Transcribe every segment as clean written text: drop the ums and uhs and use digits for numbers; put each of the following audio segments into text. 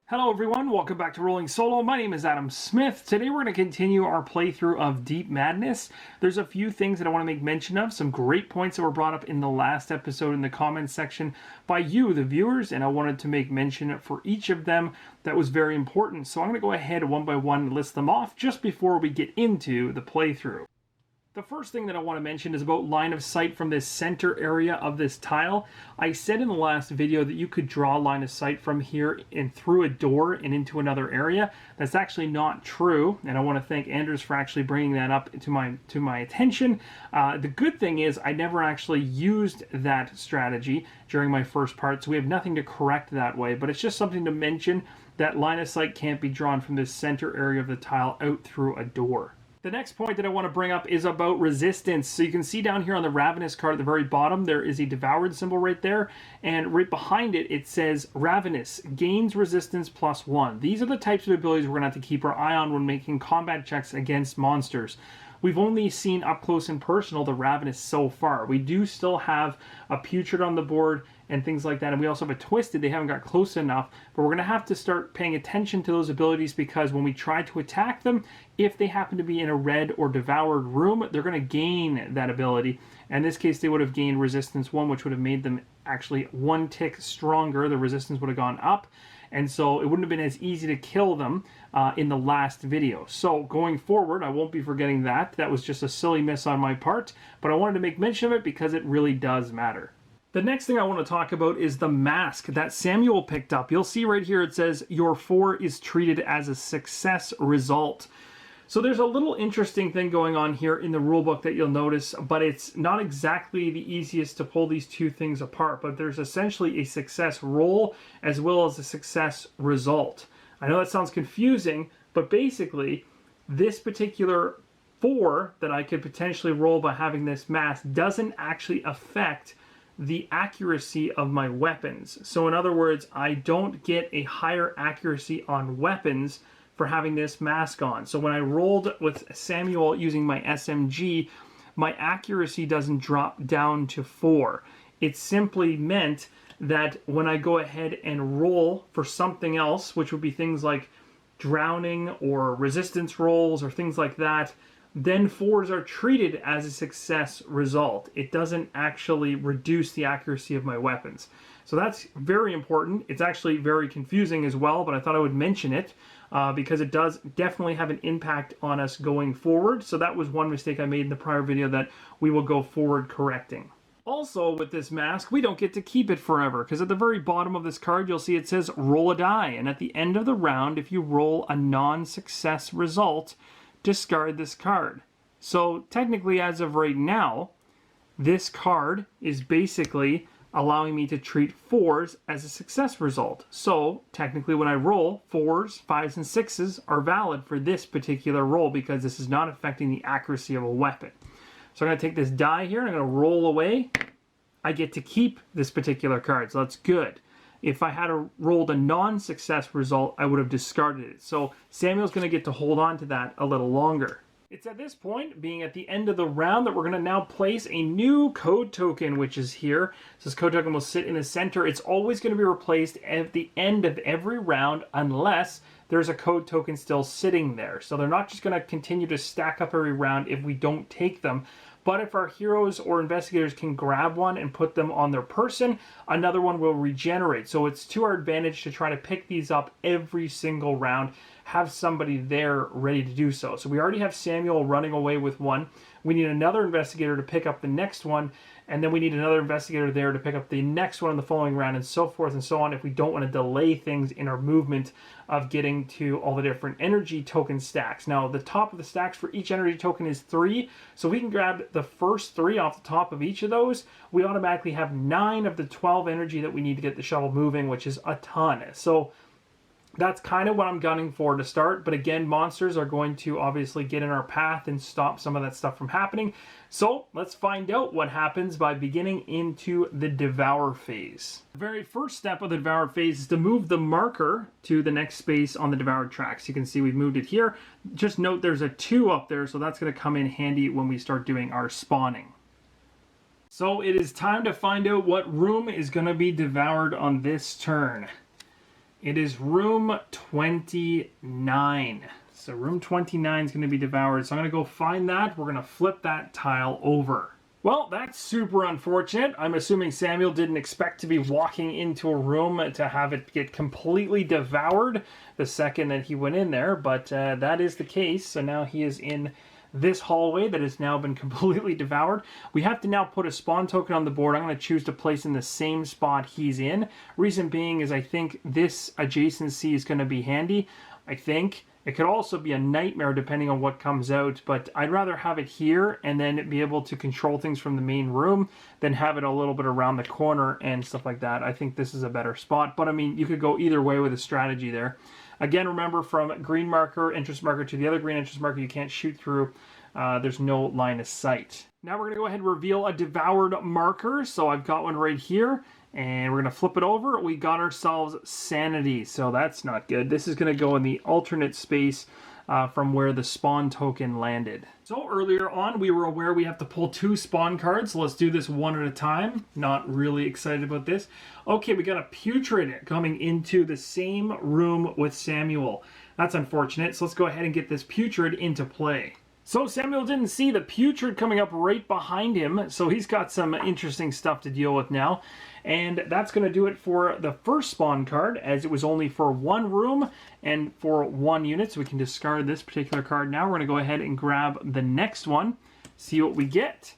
Hello everyone, welcome back to Rolling Solo. My name is Adam Smith. Today we're going to continue our playthrough of Deep Madness. There's a few things that I want to make mention of, some great points that were brought up in the last episode in the comments section by you, the viewers, and I wanted to make mention for each of them that was very important. So I'm going to go ahead one by one and list them off just before we get into the playthrough. The first thing that I want to mention is about line of sight from this center area of this tile. I said in the last video that you could draw line of sight from here and through a door and into another area. That's actually not true, and I want to thank Anders for actually bringing that up to my attention. The good thing is I never actually used that strategy during my first part, so we have nothing to correct that way, but it's just something to mention that line of sight can't be drawn from this center area of the tile out through a door. The next point that I want to bring up is about resistance. So you can see down here on the Ravenous card at the very bottom, there is a Devoured symbol right there. And right behind it, it says Ravenous, gains resistance +1. These are the types of abilities we're going to have to keep our eye on when making combat checks against monsters. We've only seen up close and personal the Ravenous so far. We do still have a Putrid on the board and things like that, and we also have a Twisted. They haven't got close enough, but we're going to have to start paying attention to those abilities because when we try to attack them, if they happen to be in a red or devoured room, they're going to gain that ability. In this case, they would have gained resistance 1, which would have made them actually 1 tick stronger. The resistance would have gone up, and so it wouldn't have been as easy to kill them in the last video. So going forward, I won't be forgetting that. That was just a silly miss on my part, but I wanted to make mention of it because it really does matter. The next thing I want to talk about is the mask that Samuel picked up. You'll see right here it says, your 4 is treated as a success result. So there's a little interesting thing going on here in the rulebook that you'll notice, but it's not exactly the easiest to pull these two things apart, but there's essentially a success roll as well as a success result. I know that sounds confusing, but basically this particular 4 that I could potentially roll by having this mask doesn't actually affect the accuracy of my weapons. So in other words, I don't get a higher accuracy on weapons for having this mask on. So when I rolled with Samuel using my SMG, my accuracy doesn't drop down to 4. It simply meant that when I go ahead and roll for something else, which would be things like drowning or resistance rolls or things like that, then 4s are treated as a success result. It doesn't actually reduce the accuracy of my weapons. So that's very important. It's actually very confusing as well, but I thought I would mention it because it does definitely have an impact on us going forward. So that was one mistake I made in the prior video that we will go forward correcting. Also with this mask, we don't get to keep it forever because at the very bottom of this card, you'll see it says roll a die. And at the end of the round, if you roll a non-success result, discard this card. So technically, as of right now, this card is basically allowing me to treat 4s as a success result. So technically when I roll, 4s, 5s, and 6s are valid for this particular roll because this is not affecting the accuracy of a weapon. So I'm going to take this die here and I'm going to roll away. I get to keep this particular card, so that's good. If I had rolled a non-success result, I would have discarded it. So Samuel's going to get to hold on to that a little longer. It's at this point, being at the end of the round, that we're going to now place a new code token, which is here. So this code token will sit in the center. It's always going to be replaced at the end of every round unless there's a code token still sitting there. So they're not just going to continue to stack up every round if we don't take them. But if our heroes or investigators can grab one and put them on their person, another one will regenerate. So it's to our advantage to try to pick these up every single round, have somebody there ready to do so. So we already have Samuel running away with one. We need another investigator to pick up the next one, and then we need another investigator there to pick up the next one in the following round, and so forth and so on if we don't want to delay things in our movement of getting to all the different energy token stacks. Now, the top of the stacks for each energy token is 3, so we can grab the first 3 off the top of each of those. We automatically have 9 of the 12 energy that we need to get the shuttle moving, which is a ton. So that's kind of what I'm gunning for to start, but again, monsters are going to obviously get in our path and stop some of that stuff from happening. So let's find out what happens by beginning into the Devourer phase. The very first step of the Devourer phase is to move the marker to the next space on the Devoured track. So you can see we've moved it here. Just note there's a 2 up there, so that's going to come in handy when we start doing our spawning. So it is time to find out what room is going to be devoured on this turn. It is room 29. So room 29 is going to be devoured. So I'm going to go find that. We're going to flip that tile over. Well, that's super unfortunate. I'm assuming Samuel didn't expect to be walking into a room to have it get completely devoured the second that he went in there, but that is the case. So now he is in this hallway that has now been completely devoured. We have to now put a spawn token on the board. I'm going to choose to place in the same spot he's in. Reason being is I think this adjacency is going to be handy. I think it could also be a nightmare depending on what comes out, but I'd rather have it here and then be able to control things from the main room than have it a little bit around the corner and stuff like that. I think this is a better spot, but I mean, you could go either way with a strategy there. Again, remember, from green marker, interest marker to the other green interest marker, you can't shoot through. There's no line of sight. Now we're going to go ahead and reveal a devoured marker. So I've got one right here, and we're going to flip it over. We got ourselves sanity, so that's not good. This is going to go in the alternate space from where the spawn token landed. So earlier on, we were aware we have to pull 2 spawn cards. So let's do this one at a time. Not really excited about this. Okay, we got a putrid coming into the same room with Samuel. That's unfortunate. So let's go ahead and get this putrid into play. So Samuel didn't see the putrid coming up right behind him, so he's got some interesting stuff to deal with now. And that's going to do it for the first spawn card, as it was only for 1 room and for 1 unit, so we can discard this particular card now. We're going to go ahead and grab the next one, see what we get.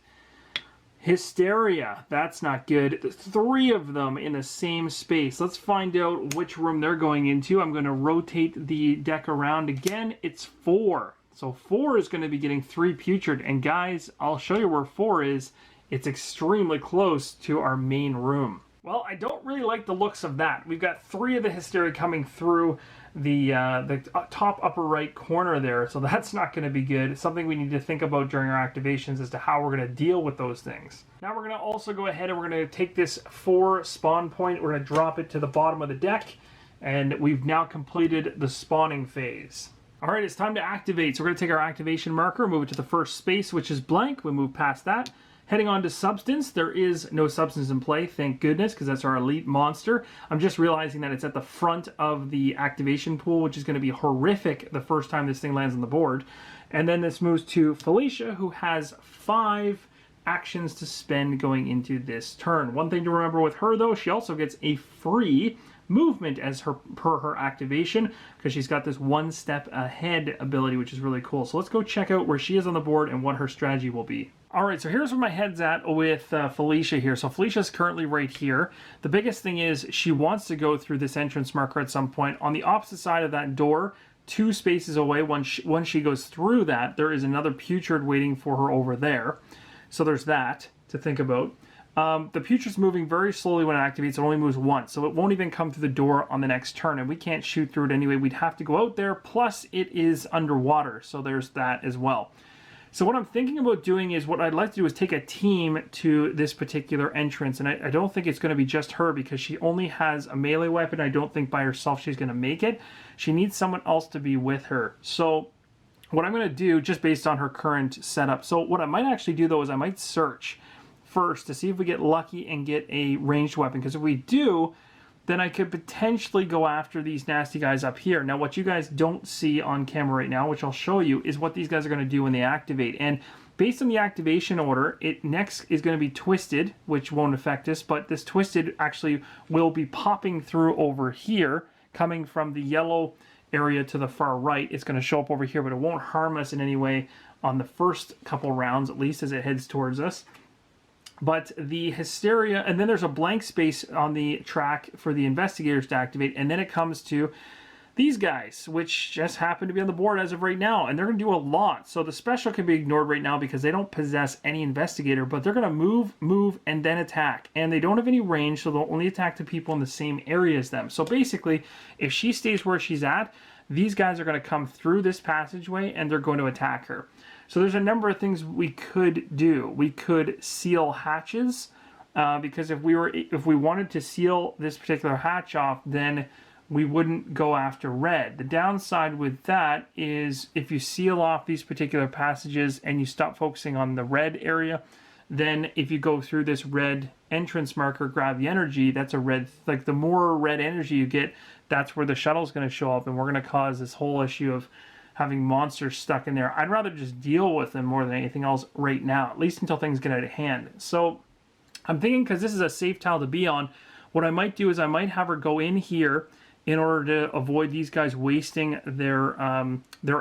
Hysteria. That's not good. 3 of them in the same space. Let's find out which room they're going into. I'm going to rotate the deck around again. It's 4. So 4 is going to be getting 3 putrid. And guys, I'll show you where 4 is. It's extremely close to our main room. Well, I don't really like the looks of that. We've got 3 of the hysteria coming through the top upper right corner there. So that's not going to be good. It's something we need to think about during our activations as to how we're going to deal with those things. Now we're going to also go ahead and we're going to take this 4 spawn point. We're going to drop it to the bottom of the deck. And we've now completed the spawning phase. All right, it's time to activate. So we're going to take our activation marker, move it to the first space, which is blank. We move past that. Heading on to substance, there is no substance in play, thank goodness, because that's our elite monster. I'm just realizing that it's at the front of the activation pool, which is going to be horrific the first time this thing lands on the board. And then this moves to Felicia, who has 5 actions to spend going into this turn. One thing to remember with her, though, she also gets a free movement as per her activation, because she's got this 1 step ahead ability, which is really cool. So let's go check out where she is on the board and what her strategy will be. All right, so here's where my head's at with Felicia here. So Felicia's currently right here. The biggest thing is she wants to go through this entrance marker at some point. On the opposite side of that door, 2 spaces away, once she goes through that, there is another putrid waiting for her over there. So there's that to think about. The putrid's moving very slowly when it activates. It only moves once, so it won't even come through the door on the next turn, and we can't shoot through it anyway. We'd have to go out there, plus it is underwater, so there's that as well. So what I'm thinking about doing is, what I'd like to do is take a team to this particular entrance, and I don't think it's going to be just her, because she only has a melee weapon. I don't think by herself she's going to make it. She needs someone else to be with her. So what I'm going to do, just based on her current setup, so what I might actually do, though, is I might search first to see if we get lucky and get a ranged weapon, because if we do, then I could potentially go after these nasty guys up here. Now, what you guys don't see on camera right now, which I'll show you, is what these guys are going to do when they activate. And based on the activation order, it next is going to be Twisted, which won't affect us, but this Twisted actually will be popping through over here, coming from the yellow area to the far right. It's going to show up over here, but it won't harm us in any way on the first couple rounds, at least as it heads towards us. But the hysteria, and then there's a blank space on the track for the investigators to activate, and then it comes to these guys, which just happen to be on the board as of right now, and they're going to do a lot. So the special can be ignored right now because they don't possess any investigator, but they're going to move, and then attack. And they don't have any range, so they'll only attack the people in the same area as them. So basically, if she stays where she's at, these guys are going to come through this passageway, and they're going to attack her. So there's a number of things we could do. We could seal hatches, because if we wanted to seal this particular hatch off, then we wouldn't go after red. The downside with that is if you seal off these particular passages and you stop focusing on the red area, then if you go through this red entrance marker, grab the energy, that's a red, like the more red energy you get, that's where the shuttle's going to show up, and we're going to cause this whole issue of having monsters stuck in there. I'd rather just deal with them more than anything else right now, at least until things get out of hand. So I'm thinking, because this is a safe tile to be on, what I might do is I might have her go in here in order to avoid these guys wasting their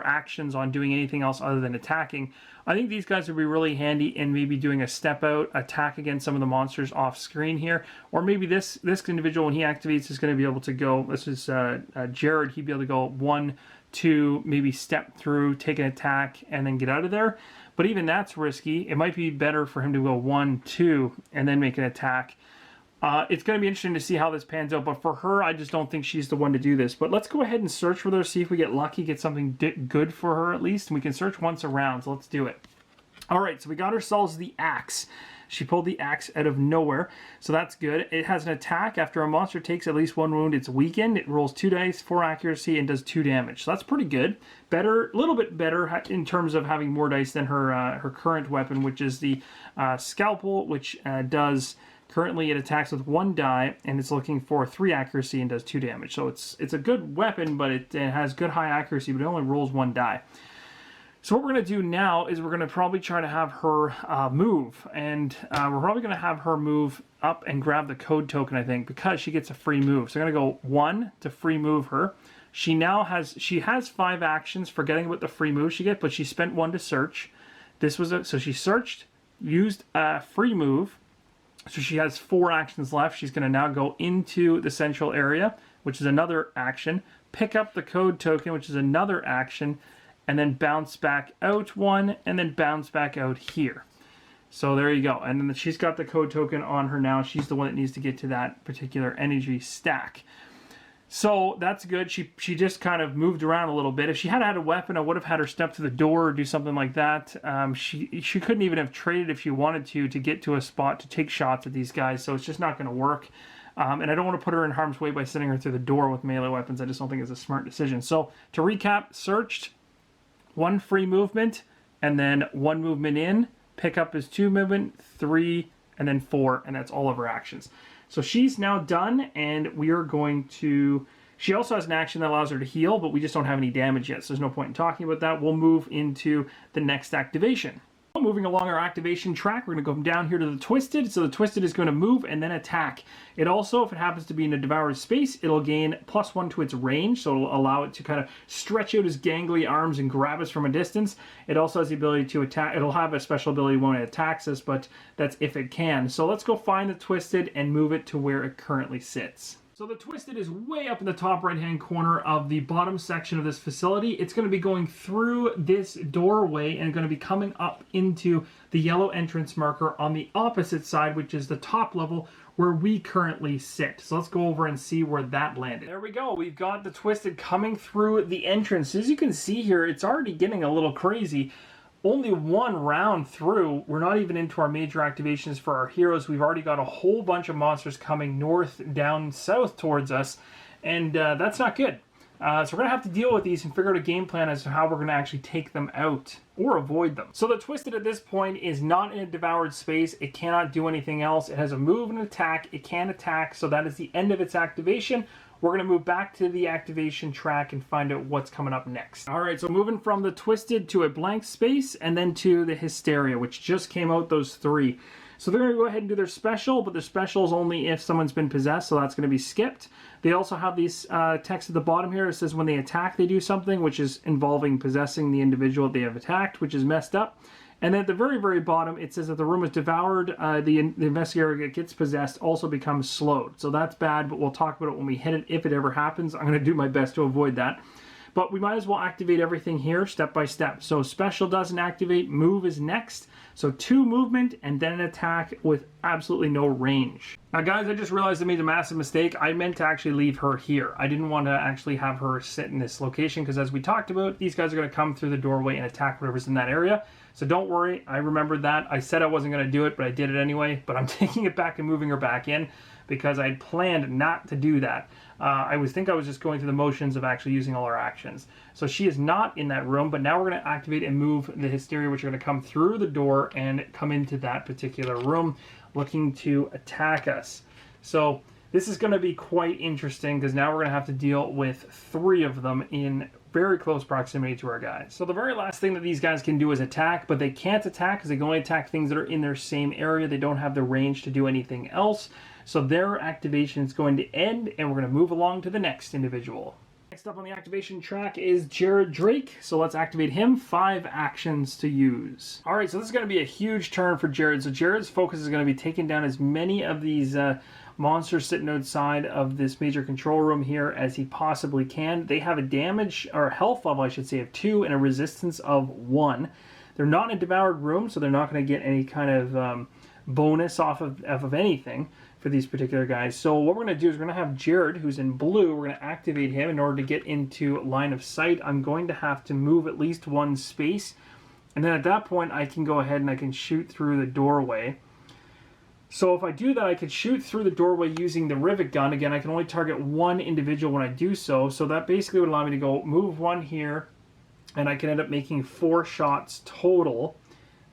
actions on doing anything else other than attacking. I think these guys would be really handy in maybe doing a step out attack against some of the monsters off screen here, or maybe this individual, when he activates, is going to be able to go. This is Jared. He'd be able to go 1, 2, maybe step through, take an attack, and then get out of there. But even that's risky. It might be better for him to go 1, 2, and then make an attack. It's going to be interesting to see how this pans out, but for her, I just don't think she's the one to do this. But let's go ahead and search for her, see if we get lucky, get something good for her at least. And we can search once around, so let's do it. All right, so we got ourselves the axe. She pulled the axe out of nowhere, so that's good. It has an attack. After a monster takes at least 1 wound, it's weakened. It rolls 2 dice, 4 accuracy, and does 2 damage. So that's pretty good. Better, a little bit better in terms of having more dice than her current weapon, which is the scalpel, which does... Currently, it attacks with 1 die, and it's looking for 3 accuracy and does 2 damage. So it's a good weapon, but it has good high accuracy, but it only rolls 1 die. So what we're going to do now is we're going to probably try to have her move, and we're probably going to have her move up and grab the code token, I think, because she gets a free move. So I'm going to go 1 to free move her. She has 5 actions, forgetting about the free move she gets, but she spent 1 to search. So she searched, used a free move. So she has 4 actions left. She's going to now go into the central area, which is another action, pick up the code token, which is another action, and then bounce back out 1, and then bounce back out here. So there you go. And then she's got the code token on her now. She's the one that needs to get to that particular energy stack. So that's good. She just kind of moved around a little bit. If she had had a weapon, I would have had her step to the door or do something like that. She couldn't even have traded if she wanted to get to a spot to take shots at these guys. So it's just not going to work. And I don't want to put her in harm's way by sending her through the door with melee weapons. I just don't think it's a smart decision. So to recap, searched, 1 free movement, and then 1 movement in. Pick up is 2 movement, 3, and then 4, and that's all of her actions. So she's now done, and we are going to... She also has an action that allows her to heal, but we just don't have any damage yet, so there's no point in talking about that. We'll move into the next activation. Moving along our activation track, we're going to go down here to the Twisted. So the Twisted is going to move and then attack. It also, if it happens to be in a Devourer's space, it'll gain +1 to its range, so it'll allow it to kind of stretch out its gangly arms and grab us from a distance. It also has the ability to attack. It'll have a special ability when it attacks us, but that's if it can. So let's go find the Twisted and move it to where it currently sits. So the Twisted is way up in the top right-hand corner of the bottom section of this facility. It's going to be going through this doorway and going to be coming up into the yellow entrance marker on the opposite side, which is the top level where we currently sit. So let's go over and see where that landed. There we go. We've got the Twisted coming through the entrance. As you can see here, it's already getting a little crazy. Only 1 round through, we're not even into our major activations for our heroes. We've already got a whole bunch of monsters coming north, down, south towards us, and that's not good. So we're going to have to deal with these and figure out a game plan as to how we're going to actually take them out or avoid them. So the Twisted at this point is not in a devoured space. It cannot do anything else. It has a move and attack. It can attack, so that is the end of its activation. We're going to move back to the activation track and find out what's coming up next. All right, so moving from the Twisted to a blank space and then to the Hysteria, which just came out, those 3. So they're going to go ahead and do their special, but their special is only if someone's been possessed, so that's going to be skipped. They also have these text at the bottom here. It says when they attack, they do something, which is involving possessing the individual they have attacked, which is messed up. And then at the very, very bottom, it says that the room is devoured. The investigator that gets possessed also becomes slowed. So that's bad, but we'll talk about it when we hit it, if it ever happens. I'm going to do my best to avoid that. But we might as well activate everything here step by step. So special doesn't activate, move is next. So 2 movement and then an attack with absolutely no range. Now guys, I just realized I made a massive mistake. I meant to actually leave her here. I didn't want to actually have her sit in this location because as we talked about, these guys are going to come through the doorway and attack whatever's in that area. So don't worry, I remembered that. I said I wasn't going to do it, but I did it anyway. But I'm taking it back and moving her back in because I had planned not to do that. I was just going through the motions of actually using all our actions. So she is not in that room, but now we're going to activate and move the Hysteria, which are going to come through the door and come into that particular room looking to attack us. So This is going to be quite interesting because now we're going to have to deal with 3 of them in very close proximity to our guys. So the very last thing that these guys can do is attack, but they can't attack because they can only attack things that are in their same area. They don't have the range to do anything else. So their activation is going to end, and we're going to move along to the next individual. Next up on the activation track is Jared Drake. So let's activate him. 5 actions to use. All right, so this is going to be a huge turn for Jared. So Jared's focus is going to be taking down as many of these monsters sitting outside of this major control room here as he possibly can. They have a damage, or health level I should say, of 2 and a resistance of 1. They're not in a devoured room, so they're not going to get any kind of bonus off of anything for these particular guys. So what we're going to do is we're going to have Jared, who's in blue, we're going to activate him in order to get into line of sight. I'm going to have to move at least 1 space, and then at that point I can go ahead and I can shoot through the doorway. So if I do that, I could shoot through the doorway using the rivet gun. Again, I can only target 1 individual when I do so. So that basically would allow me to go move 1 here, and I can end up making 4 shots total,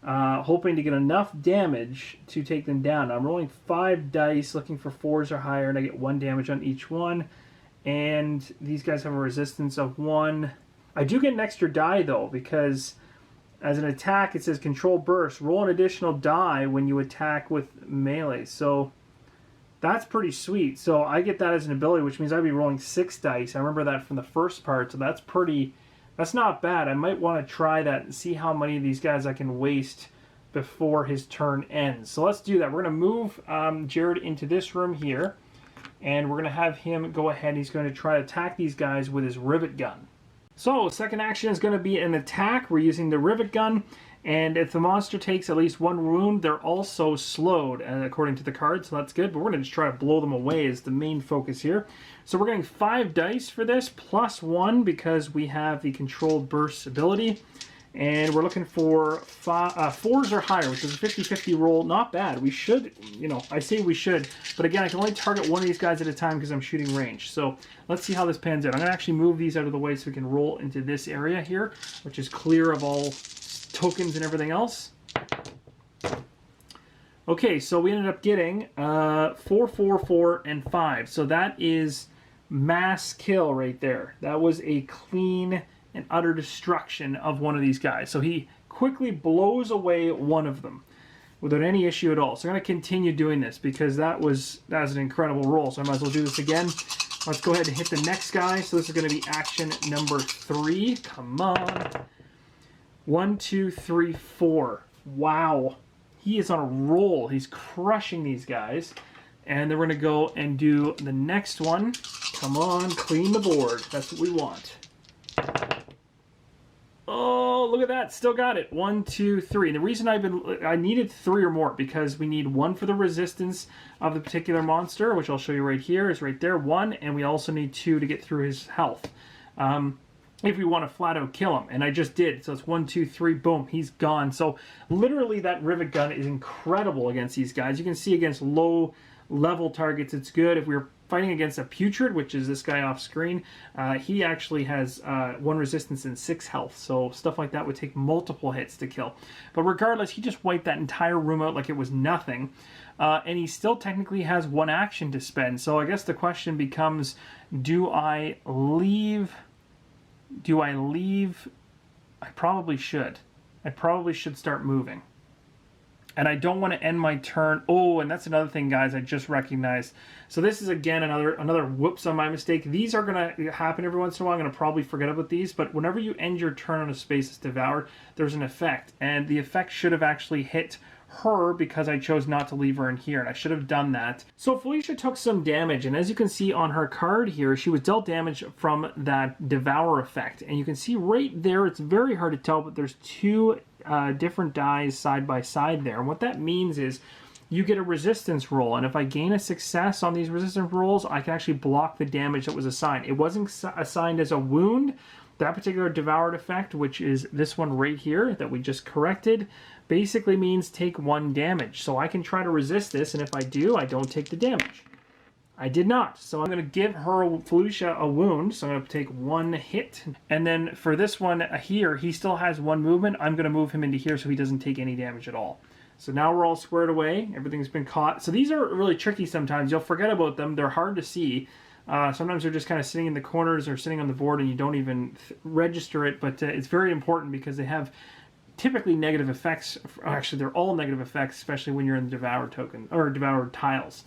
hoping to get enough damage to take them down. I'm rolling 5 dice, looking for 4s or higher, and I get 1 damage on each one. And these guys have a resistance of 1. I do get an extra die, though, because as an attack, it says control burst. Roll an additional die when you attack with melee. So that's pretty sweet. So I get that as an ability, which means I'd be rolling 6 dice. I remember that from the first part, so that's not bad. I might want to try that and see how many of these guys I can waste before his turn ends. So let's do that. We're going to move Jared into this room here, and we're going to have him go ahead. He's going to try to attack these guys with his rivet gun. So, second action is going to be an attack. We're using the rivet gun, and if the monster takes at least 1 wound, they're also slowed, according to the card, so that's good. But we're going to just try to blow them away is the main focus here. So we're getting 5 dice for this, plus 1 because we have the controlled burst ability. And we're looking for 4s or higher, which is a 50-50 roll. Not bad. We should, I say we should. But again, I can only target 1 of these guys at a time because I'm shooting range. So let's see how this pans out. I'm going to actually move these out of the way so we can roll into this area here, which is clear of all tokens and everything else. Okay, so we ended up getting 4, 4, 4, and 5. So that is mass kill right there. That was a clean and utter destruction of one of these guys. So he quickly blows away 1 of them without any issue at all. So I'm going to continue doing this because that was an incredible roll. So I might as well do this again. Let's go ahead and hit the next guy. So this is going to be action number 3. Come on. 1, 2, 3, 4. Wow. He is on a roll. He's crushing these guys. And then we're going to go and do the next one. Come on, clean the board. That's what we want. Oh, look at that. Still got it. 1, 2, 3. The reason I needed 3 or more because we need 1 for the resistance of the particular monster, which I'll show you right here, is right there, 1, and we also need 2 to get through his health. If we want to flat out kill him, and I just did. So it's 1, 2, 3, boom, he's gone. So literally that rivet gun is incredible against these guys. You can see against low level targets it's good. If we're fighting against a putrid, which is this guy off screen, he actually has 1 resistance and 6 health, so stuff like that would take multiple hits to kill. But regardless, he just wiped that entire room out like it was nothing, and he still technically has 1 action to spend. So I guess the question becomes, do I leave? I probably should. I probably should start moving. And I don't want to end my turn. Oh, and that's another thing, guys, I just recognized. So this is, again, another whoops on my mistake. These are going to happen every once in a while. I'm going to probably forget about these. But whenever you end your turn on a space that's devoured, there's an effect. And the effect should have actually hit her because I chose not to leave her in here. And I should have done that. So Felicia took some damage. And as you can see on her card here, she was dealt damage from that Devourer effect. And you can see right there, it's very hard to tell, but there's 2 different dies side by side there. And what that means is you get a resistance roll, and if I gain a success on these resistance rolls, I can actually block the damage that was assigned. It wasn't assigned as a wound. That particular devoured effect, which is this one right here that we just corrected, basically means take 1 damage. So I can try to resist this, and if I do, I don't take the damage. I did not. So I'm going to give Felicia a wound. So I'm going to take 1 hit. And then for this one here, he still has 1 movement. I'm going to move him into here so he doesn't take any damage at all. So now we're all squared away. Everything's been caught. So these are really tricky sometimes. You'll forget about them. They're hard to see. Sometimes they're just kind of sitting in the corners or sitting on the board and you don't even register it. But it's very important because they have typically negative effects. Actually, they're all negative effects, especially when you're in the Devourer token or Devourer tiles.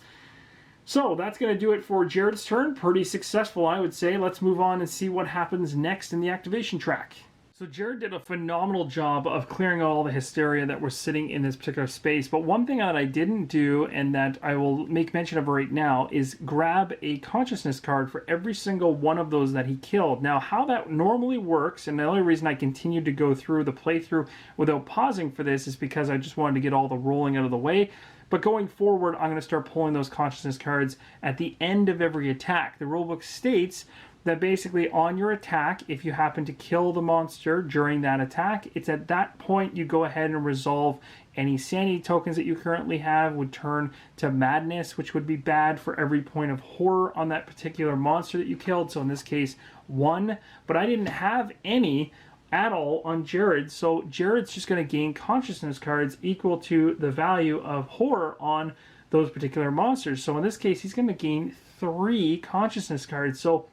So that's going to do it for Jared's turn. Pretty successful, I would say. Let's move on and see what happens next in the activation track. So Jared did a phenomenal job of clearing out all the hysteria that was sitting in this particular space. But one thing that I didn't do, and that I will make mention of right now, is grab a consciousness card for every single one of those that he killed. Now, how that normally works, and the only reason I continued to go through the playthrough without pausing for this is because I just wanted to get all the rolling out of the way. But going forward, I'm going to start pulling those consciousness cards at the end of every attack. The rulebook states that basically on your attack, if you happen to kill the monster during that attack, it's at that point you go ahead and resolve any sanity tokens that you currently have would turn to madness, which would be bad for every point of horror on that particular monster that you killed. So in this case, 1. But I didn't have any at all on Jared, so Jared's just going to gain consciousness cards equal to the value of horror on those particular monsters. So in this case, he's going to gain 3 consciousness cards. So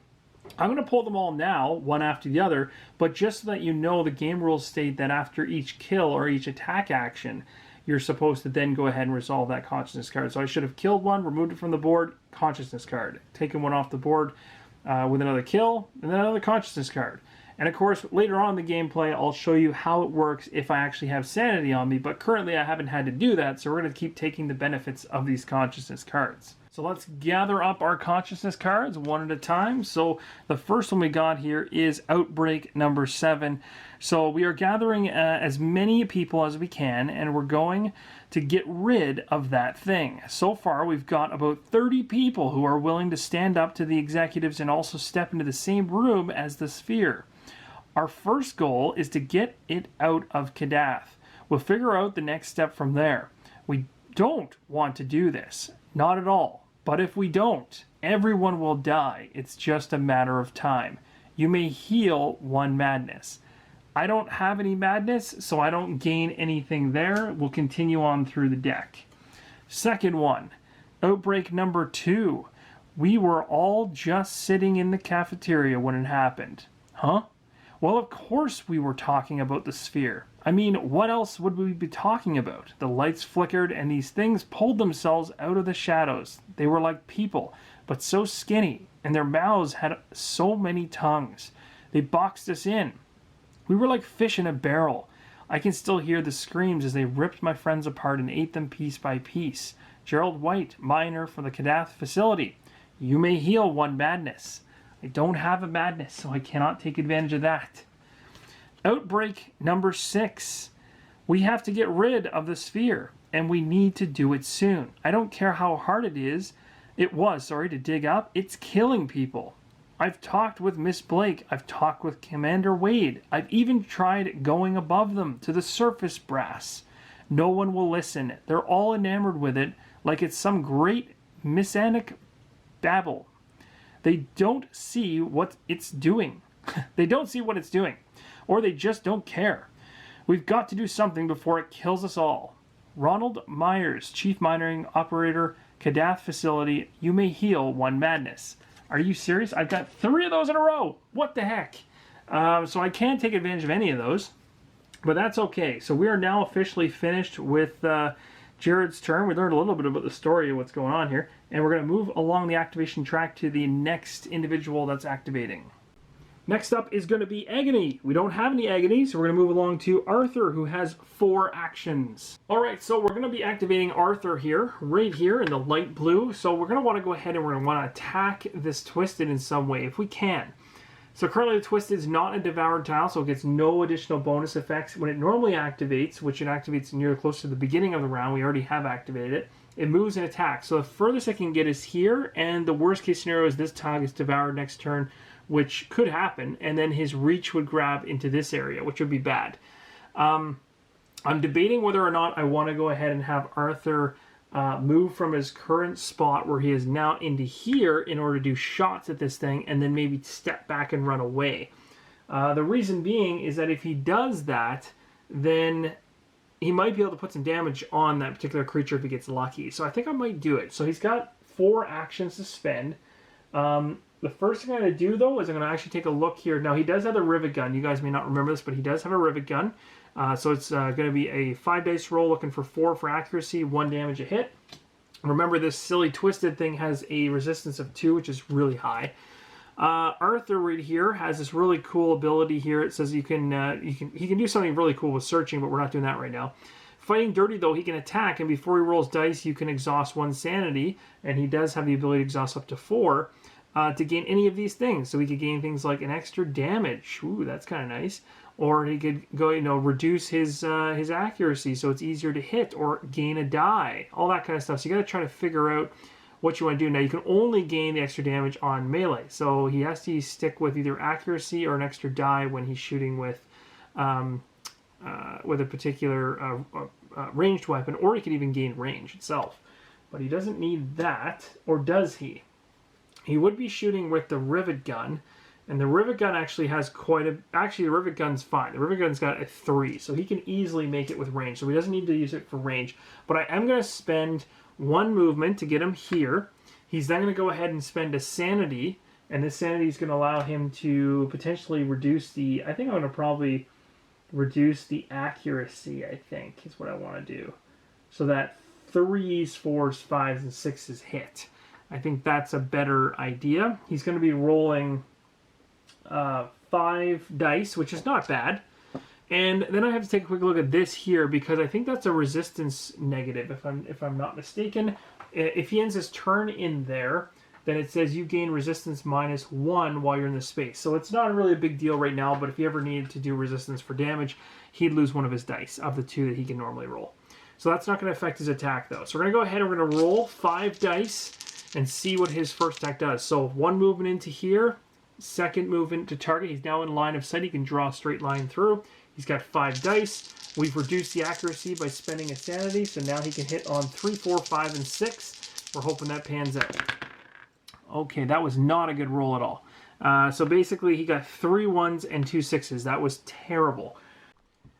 I'm going to pull them all now, one after the other, but just so that you know, the game rules state that after each kill or each attack action, you're supposed to then go ahead and resolve that consciousness card. So I should have killed one, removed it from the board, consciousness card. Taken one off the board with another kill, and then another consciousness card. And of course, later on in the gameplay, I'll show you how it works if I actually have sanity on me, but currently I haven't had to do that, so we're going to keep taking the benefits of these consciousness cards. So let's gather up our consciousness cards one at a time. So the first one we got here is Outbreak number 7. So we are gathering as many people as we can, and we're going to get rid of that thing. So far, we've got about 30 people who are willing to stand up to the executives and also step into the same room as the sphere. Our first goal is to get it out of Kadath. We'll figure out the next step from there. We don't want to do this. Not at all. But if we don't, everyone will die. It's just a matter of time. You may heal 1 madness. I don't have any madness, so I don't gain anything there. We'll continue on through the deck. Second one, Outbreak number 2. We were all just sitting in the cafeteria when it happened. Huh? Well, of course we were talking about the sphere. I mean, what else would we be talking about? The lights flickered and these things pulled themselves out of the shadows. They were like people, but so skinny, and their mouths had so many tongues. They boxed us in. We were like fish in a barrel. I can still hear the screams as they ripped my friends apart and ate them piece by piece. Gerald White, miner for the Kadath facility. You may heal 1 madness. I don't have a madness, so I cannot take advantage of that. Outbreak number 6. We have to get rid of the sphere, and we need to do it soon. I don't care how hard it was to dig up. It's killing people. I've talked with Miss Blake. I've talked with Commander Wade. I've even tried going above them to the surface brass. No one will listen. They're all enamored with it like it's some great messianic babble. They don't see what it's doing. They don't see what it's doing. Or they just don't care. We've got to do something before it kills us all. Ronald Myers, Chief Mining Operator, Kadath Facility. You may heal 1 madness. Are you serious? I've got 3 of those in a row. What the heck? So I can't take advantage of any of those. But that's okay. So we are now officially finished with Jared's turn. We learned a little bit about the story of what's going on here. And we're going to move along the activation track to the next individual that's activating. Next up is going to be Agony. We don't have any Agony, so we're going to move along to Arthur, who has 4 actions. Alright, so we're going to be activating Arthur here, right here in the light blue. So we're going to want to go ahead and we're going to want to attack this Twisted in some way, if we can. So currently the Twisted is not a Devoured tile, so it gets no additional bonus effects. When it normally activates, which it activates near close to the beginning of the round, we already have activated it, it moves and attacks. So the furthest I can get is here, and the worst case scenario is this tile gets devoured next turn, which could happen, and then his reach would grab into this area, which would be bad. I'm debating whether or not I want to go ahead and have Arthur move from his current spot where he is now into here in order to do shots at this thing, and then maybe step back and run away. The reason being is that if he does that, then he might be able to put some damage on that particular creature if he gets lucky. So I think I might do it. So he's got 4 actions to spend. The first thing I'm going to do, though, is I'm going to actually take a look here. Now, he does have a rivet gun. You guys may not remember this, but he does have a rivet gun. So it's going to be a 5 dice roll, looking for 4 for accuracy, 1 damage a hit. Remember, this silly twisted thing has a resistance of 2, which is really high. Arthur right here has this really cool ability here. It says he can do something really cool with searching, but we're not doing that right now. Fighting dirty, though, he can attack, and before he rolls dice, you can exhaust 1 sanity, and he does have the ability to exhaust up to 4 to gain any of these things. So he could gain things like an extra damage. Ooh, that's kind of nice. Or he could go, reduce his accuracy so it's easier to hit, or gain a die, all that kind of stuff. So you got to try to figure out what you want to do. Now, you can only gain the extra damage on melee, so he has to stick with either accuracy or an extra die when he's shooting with a particular ranged weapon, or he could even gain range itself. But he doesn't need that, or does he? He would be shooting with the rivet gun, and the rivet gun actually has actually, the rivet gun's fine. The rivet gun's got a 3, so he can easily make it with range, so he doesn't need to use it for range. But I am going to spend 1 movement to get him here. He's then going to go ahead and spend a sanity, and this sanity is going to allow him to potentially reduce the... I think I'm going to probably reduce the accuracy, I think, is what I want to do. So that 3s, 4s, 5s, and 6s hit. I think that's a better idea. He's going to be rolling 5 dice, which is not bad. And then I have to take a quick look at this here, because I think that's a resistance negative, if I'm not mistaken. If he ends his turn in there, then it says you gain resistance -1 while you're in the space. So it's not really a big deal right now, but if he ever needed to do resistance for damage, he'd lose 1 of his dice of the 2 that he can normally roll. So that's not going to affect his attack, though. So we're going to go ahead and we're going to roll 5 dice and see what his first attack does. So 1 movement into here, 2nd movement to target. He's now in line of sight. He can draw a straight line through. He's got 5 dice. We've reduced the accuracy by spending a sanity, so now he can hit on 3, 4, 5, and 6. We're hoping that pans out. Okay, that was not a good roll at all. So basically, he got 3 1s and 2 6s. That was terrible.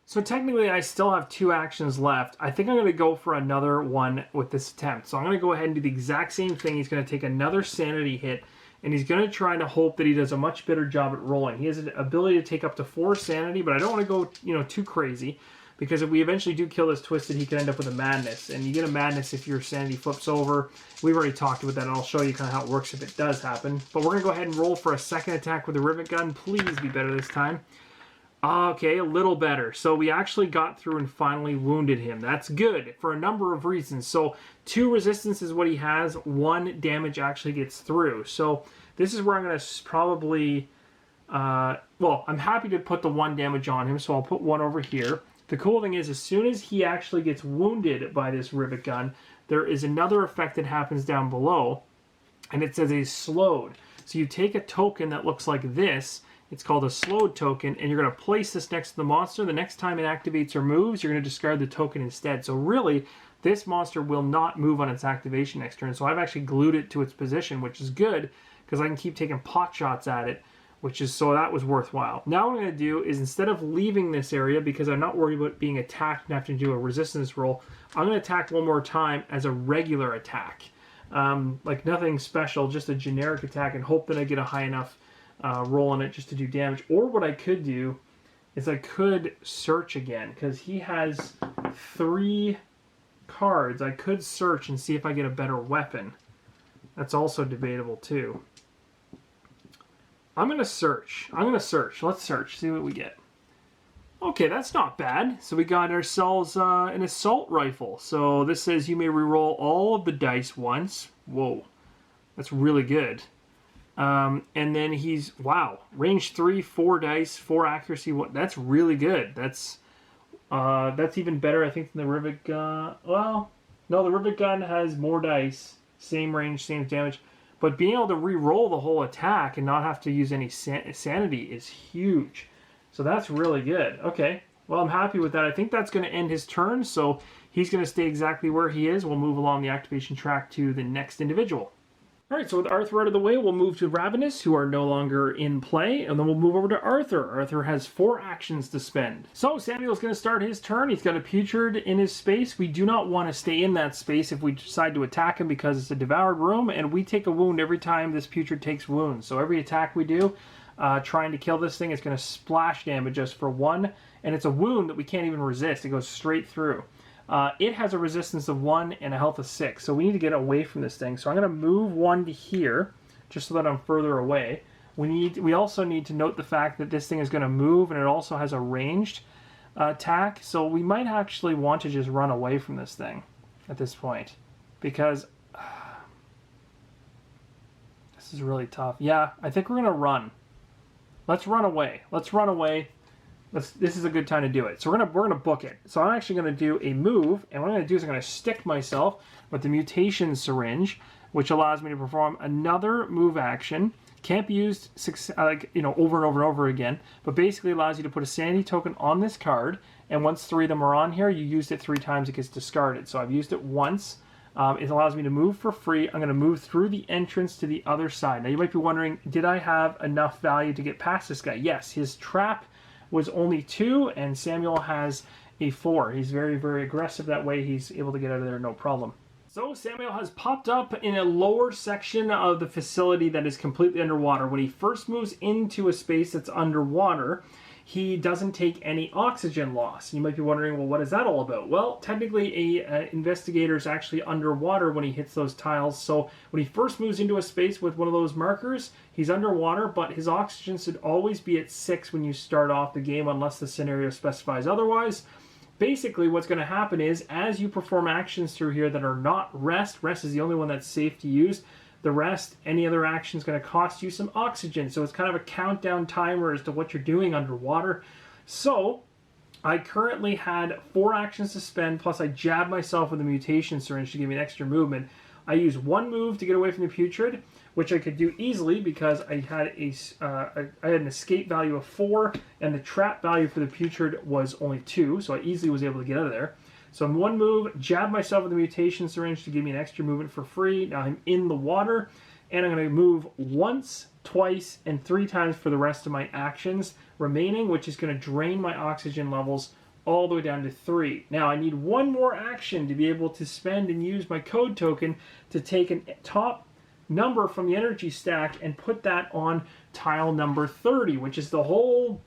So technically, I still have 2 actions left. I think I'm going to go for another one with this attempt. So I'm going to go ahead and do the exact same thing. He's going to take another sanity hit, and he's going to try to hope that he does a much better job at rolling. He has an ability to take up to 4 sanity, but I don't want to go, too crazy, because if we eventually do kill this twisted, he could end up with a madness, and you get a madness if your sanity flips over. We've already talked about that, and I'll show you kind of how it works if it does happen. But we're going to go ahead and roll for a 2nd attack with the rivet gun. Please be better this time. Okay, a little better. So we actually got through and finally wounded him. That's good for a number of reasons. So 2 resistance is what he has. 1 damage actually gets through. So this is where I'm going to probably... well, I'm happy to put the 1 damage on him, so I'll put 1 over here. The cool thing is, as soon as he actually gets wounded by this rivet gun, there is another effect that happens down below, and it says he's slowed. So you take a token that looks like this. It's called a slowed token, and you're going to place this next to the monster. The next time it activates or moves, you're going to discard the token instead. So really, this monster will not move on its activation next turn. So I've actually glued it to its position, which is good, because I can keep taking pot shots at it, so that was worthwhile. Now what I'm going to do is, instead of leaving this area, because I'm not worried about being attacked and having to do a resistance roll, I'm going to attack 1 more time as a regular attack. Like nothing special, just a generic attack, and hope that I get a high enough roll on it just to do damage. Or what I could do is I could search again, because he has 3 cards. I could search and see if I get a better weapon. That's also debatable too. I'm going to search. Let's search, see what we get. Okay, that's not bad. So we got ourselves an assault rifle. So this says you may reroll all of the dice once. Whoa, that's really good. And then he's, wow, range 3, 4 dice, 4 accuracy. That's really good. That's even better, I think, than the rivet gun. Well, no, the rivet gun has more dice, same range, same damage. But being able to re-roll the whole attack and not have to use any sanity is huge. So that's really good. Okay, well, I'm happy with that. I think that's going to end his turn. So He's going to stay exactly where he is. We'll move along the activation track to the next individual. All right, so with Arthur out of the way, we'll move to Ravenous, who are no longer in play, and then we'll move over to Arthur. Arthur has 4 actions to spend. So Samuel's going to start his turn. He's got a Putrid in his space. We do not want to stay in that space if we decide to attack him because it's a devoured room, and we take a wound every time this Putrid takes wounds. So every attack we do, trying to kill this thing, is going to splash damage us for 1, and it's a wound that we can't even resist. It goes straight through. It has a resistance of 1 and a health of 6, so we need to get away from this thing. So I'm going to move 1 to here, just so that I'm further away. We also need to note the fact that this thing is going to move, and it also has a ranged attack, so we might actually want to just run away from this thing at this point, because this is really tough. Yeah, I think we're going to run. Let's run away. Let's run away. This is a good time to do it. So we're gonna book it. So I'm actually gonna do a move, and what I'm gonna do is I'm gonna stick myself with the mutation syringe, which allows me to perform another move action. Can't be used over and over and over again, but basically allows you to put a sanity token on this card, and once 3 of them are on here, you used it 3 times, it gets discarded. So I've used it once. It allows me to move for free. I'm going to move through the entrance to the other side. Now you might be wondering, did I have enough value to get past this guy? Yes, his trap was only 2, and Samuel has a 4. He's very, very aggressive that way. He's able to get out of there no problem. So Samuel has popped up in a lower section of the facility that is completely underwater. When he first moves into a space that's underwater, he doesn't take any oxygen loss. You might be wondering, well, what is that all about? Well, technically, a investigator is actually underwater when he hits those tiles. So when he first moves into a space with one of those markers, he's underwater, but his oxygen should always be at 6 when you start off the game, unless the scenario specifies otherwise. Basically, what's going to happen is, as you perform actions through here that are not rest is the only one that's safe to use. The rest, any other action, is going to cost you some oxygen. So it's kind of a countdown timer as to what you're doing underwater. So I currently had 4 actions to spend, plus I jabbed myself with a mutation syringe to give me an extra movement. I used 1 move to get away from the Putrid, which I could do easily because I had an escape value of 4, and the trap value for the Putrid was only 2, so I easily was able to get out of there. So in 1 move, jab myself with the mutation syringe to give me an extra movement for free. Now I'm in the water, and I'm going to move once, twice, and 3 times for the rest of my actions remaining, which is going to drain my oxygen levels all the way down to 3. Now I need 1 more action to be able to spend and use my code token to take a top number from the energy stack and put that on tile number 30, which is the whole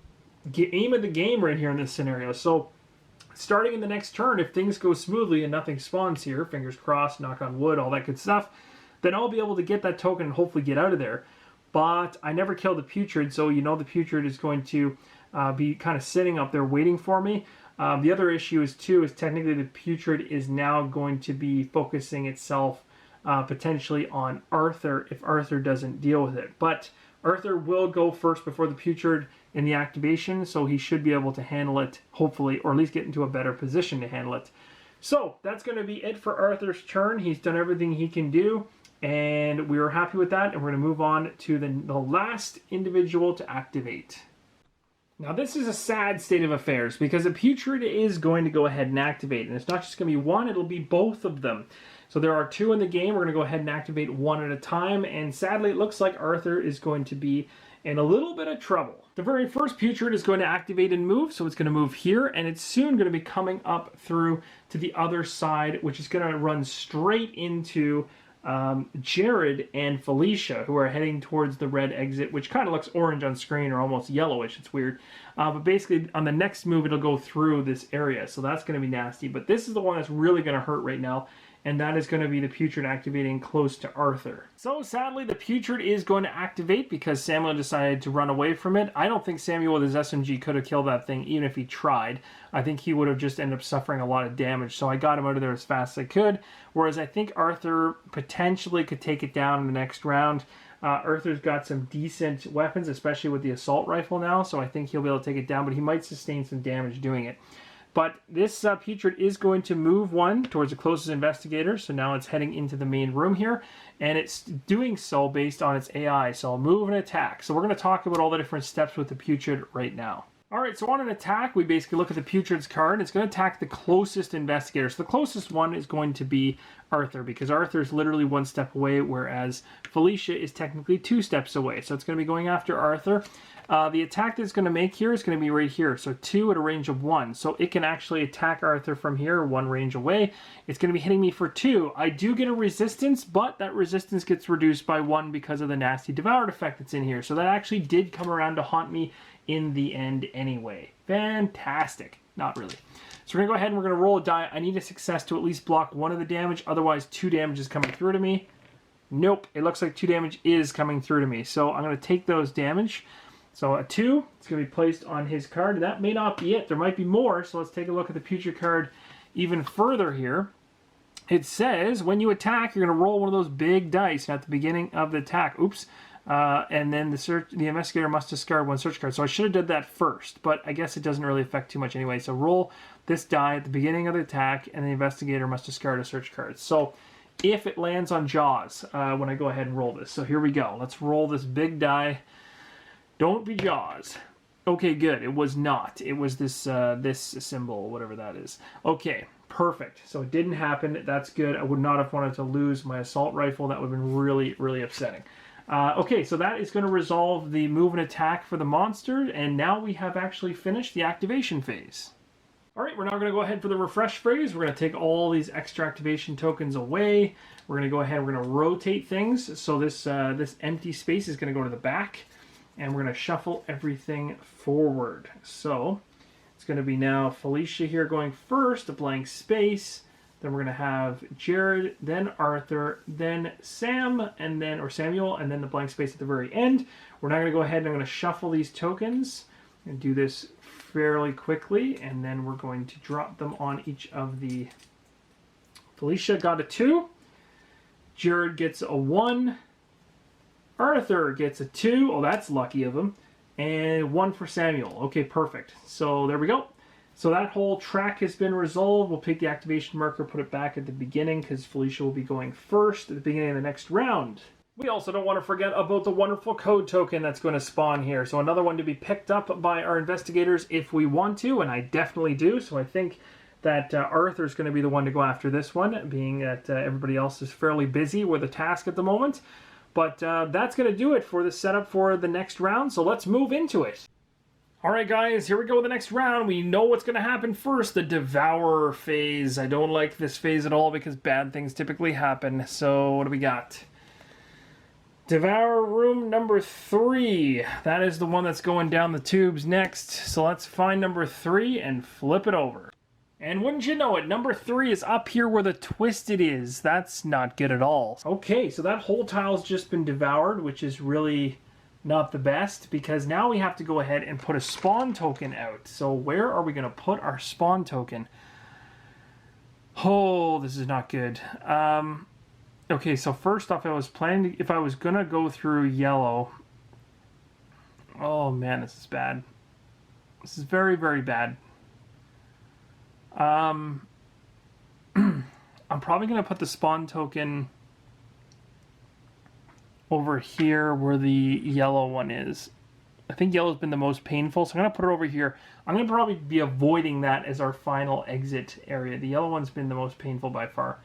aim of the game right here in this scenario. So starting in the next turn, if things go smoothly and nothing spawns here, fingers crossed, knock on wood, all that good stuff, then I'll be able to get that token and hopefully get out of there. But I never killed the Putrid, so you know the Putrid is going to be kind of sitting up there waiting for me. The other issue is technically the Putrid is now going to be focusing itself potentially on Arthur if Arthur doesn't deal with it. But Arthur will go first before the Putrid in the activation, so he should be able to handle it, hopefully, or at least get into a better position to handle it. So that's going to be it for Arthur's turn. He's done everything he can do, and we are happy with that, and we're going to move on to the last individual to activate. Now this is a sad state of affairs, because the Putrid is going to go ahead and activate, and it's not just going to be 1, it'll be both of them. So there are 2 in the game. We're going to go ahead and activate 1 at a time, and sadly it looks like Arthur is going to be in a little bit of trouble. The very first Putrid is going to activate and move, so it's going to move here, and it's soon going to be coming up through to the other side, which is going to run straight into Jared and Felicia, who are heading towards the red exit, which kind of looks orange on screen, or almost yellowish. It's weird. But basically, on the next move, it'll go through this area, so that's going to be nasty. But this is the one that's really going to hurt right now, and that is going to be the Putrid activating close to Arthur. So sadly, the Putrid is going to activate because Samuel decided to run away from it. I don't think Samuel with his SMG could have killed that thing, even if he tried. I think he would have just ended up suffering a lot of damage, so I got him out of there as fast as I could, whereas I think Arthur potentially could take it down in the next round. Arthur's got some decent weapons, especially with the assault rifle now, so I think he'll be able to take it down, but he might sustain some damage doing it. But this Putrid is going to move 1 towards the closest investigator, so now it's heading into the main room here, and it's doing so based on its AI, so I'll move and attack. So we're going to talk about all the different steps with the Putrid right now. Alright, so on an attack, we basically look at the Putrid's card. It's going to attack the closest investigator. So the closest one is going to be Arthur, because Arthur is literally 1 step away, whereas Felicia is technically 2 steps away. So it's going to be going after Arthur. The attack that it's going to make here is going to be right here. So 2 at a range of 1. So it can actually attack Arthur from here, 1 range away. It's going to be hitting me for 2. I do get a resistance, but that resistance gets reduced by 1 because of the nasty Devourer effect that's in here. So that actually did come around to haunt me in the end anyway. Fantastic. Not really. So we're going to go ahead and we're going to roll a die. I need a success to at least block 1 of the damage. Otherwise, 2 damage is coming through to me. Nope. It looks like 2 damage is coming through to me. So I'm going to take those damage. So a 2, it's going to be placed on his card. That may not be it. There might be more. So let's take a look at the Putrid card even further here. It says, when you attack, you're going to roll one of those big dice at the beginning of the attack. Oops. And then the investigator must discard 1 search card. So I should have done that first, but I guess it doesn't really affect too much anyway. So roll this die at the beginning of the attack, and the investigator must discard a search card. So if it lands on Jaws, when I go ahead and roll this. So here we go. Let's roll this big die. Don't be Jaws. Okay, good. It was not. It was this this symbol, whatever that is. Okay, perfect. So it didn't happen. That's good. I would not have wanted to lose my assault rifle. That would have been really, really upsetting. Okay, so that is going to resolve the move and attack for the monster, and now we have actually finished the activation phase. Alright, we're now going to go ahead for the refresh phase. We're going to take all these extra activation tokens away. We're going to go ahead and we're going to rotate things. So this empty space is going to go to the back, and we're going to shuffle everything forward. So it's going to be now Felicia here going first, a blank space. Then we're going to have Jared, then Arthur, then Samuel, and then the blank space at the very end. We're now going to go ahead and I'm going to shuffle these tokens and do this fairly quickly, and then we're going to drop them on each of the... Felicia got a 2. Jared gets a 1. Arthur gets a 2. Oh, that's lucky of him. And 1 for Samuel. Okay, perfect. So there we go. So that whole track has been resolved. We'll take the activation marker, put it back at the beginning, because Felicia will be going first at the beginning of the next round. We also don't want to forget about the wonderful code token that's going to spawn here. So another one to be picked up by our investigators if we want to, and I definitely do. So I think that Arthur's going to be the one to go after this one, being that everybody else is fairly busy with a task at the moment. But that's going to do it for the setup for the next round, so let's move into it. Alright guys, here we go with the next round. We know what's going to happen first, the Devourer phase. I don't like this phase at all because bad things typically happen. So what do we got? Devourer room number 3. That is the one that's going down the tubes next. So let's find number 3 and flip it over. And wouldn't you know it, number 3 is up here where the twisted is. That's not good at all. Okay, so that whole tile's just been devoured, which is really not the best, because now we have to go ahead and put a spawn token out. So where are we going to put our spawn token? Oh, this is not good. Okay, so first off, I was planning to, if I was going to go through yellow. Oh man, this is bad. This is very, very bad. I'm probably going to put the spawn token over here where the yellow one is. I think yellow's been the most painful, so I'm going to put it over here. I'm going to probably be avoiding that as our final exit area. The yellow one's been the most painful by far,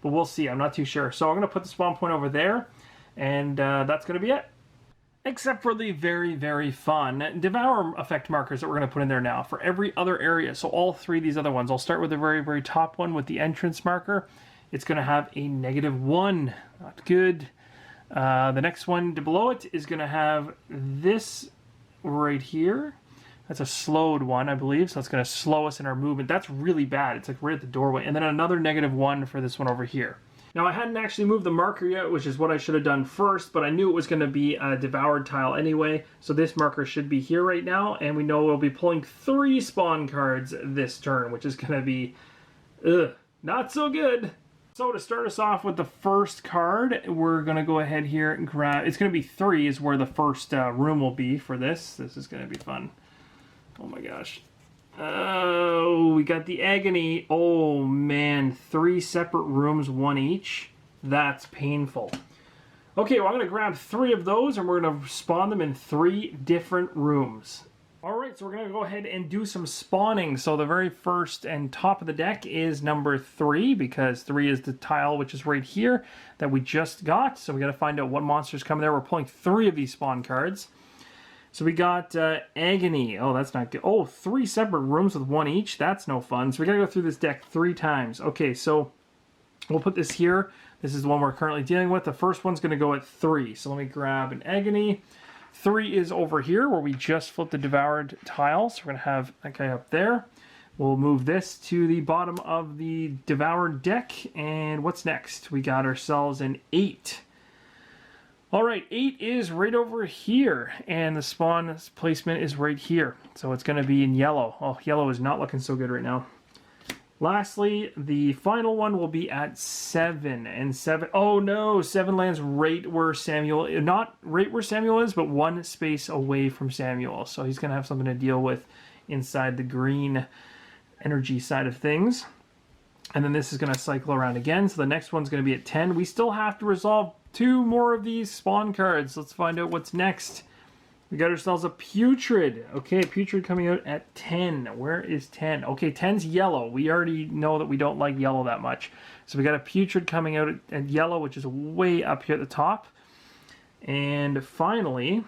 but we'll see. I'm not too sure. So I'm going to put the spawn point over there, and that's going to be it. Except for the very, very fun Devourer effect markers that we're going to put in there now for every other area. So all 3 of these other ones. I'll start with the very, very top one with the entrance marker. It's going to have a -1. Not good. The next one below it is going to have this right here. That's a slowed one, I believe, so it's going to slow us in our movement. That's really bad. It's like right at the doorway. And then another -1 for this one over here. Now, I hadn't actually moved the marker yet, which is what I should have done first, but I knew it was going to be a devoured tile anyway, so this marker should be here right now, and we know we'll be pulling 3 spawn cards this turn, which is going to be, not so good. So to start us off with the first card, we're going to go ahead here and grab... It's going to be 3 is where the first room will be for this. This is going to be fun. Oh my gosh. Oh, we got the Agony. Oh man, 3 separate rooms, 1 each. That's painful. Okay, well I'm going to grab 3 of those and we're going to spawn them in 3 different rooms. All right, so we're going to go ahead and do some spawning. So the very first and top of the deck is number 3, because 3 is the tile which is right here that we just got. So we got to find out what monsters come there. We're pulling 3 of these spawn cards. So we got Agony. Oh, that's not good. Oh, 3 separate rooms with 1 each. That's no fun. So we got to go through this deck 3 times. Okay, so we'll put this here. This is the one we're currently dealing with. The first one's going to go at 3. So let me grab an Agony. 3 is over here where we just flipped the Devoured tile. So we're going to have that guy up there. We'll move this to the bottom of the Devoured deck. And what's next? We got ourselves an 8. All right, 8 is right over here. And the spawn placement is right here. So it's going to be in yellow. Oh, yellow is not looking so good right now. Lastly, the final one will be at 7. And 7, oh no, 7 lands right where Samuel, not right where Samuel is, but 1 space away from Samuel. So he's going to have something to deal with inside the green energy side of things. And then this is going to cycle around again. So the next one's going to be at 10. We still have to resolve 2 more of these spawn cards. Let's find out what's next. We got ourselves a Putrid. Okay, Putrid coming out at 10. Where is 10? Okay, 10's yellow. We already know that we don't like yellow that much. So we got a Putrid coming out at yellow, which is way up here at the top. And finally,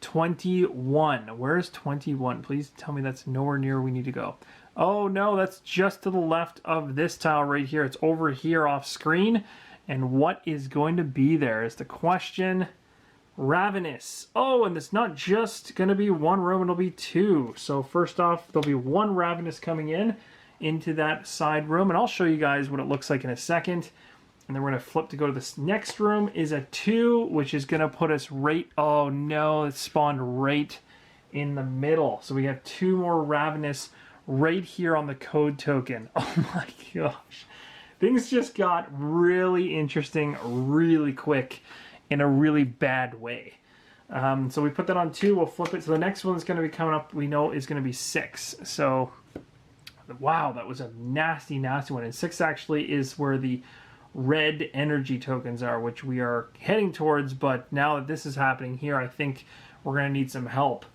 21. Where's 21? Please tell me that's nowhere near where we need to go. Oh no, that's just to the left of this tile right here. It's over here off screen. And what is going to be there is the question. Ravenous. Oh, and it's not just going to be 1 room, it'll be 2. So first off, there'll be 1 Ravenous coming into that side room. And I'll show you guys what it looks like in a second. And then we're going to flip to go to this next room is a 2, which is going to put us right, oh no, it spawned right in the middle. So we have 2 more Ravenous right here on the code token. Oh my gosh. Things just got really interesting really quick. In a really bad way. So we put that on 2, we'll flip it. So the next one is going to be coming up, we know is going to be 6. So, wow, that was a nasty, nasty one. And 6 actually is where the red energy tokens are, which we are heading towards. But now that this is happening here, I think we're going to need some help.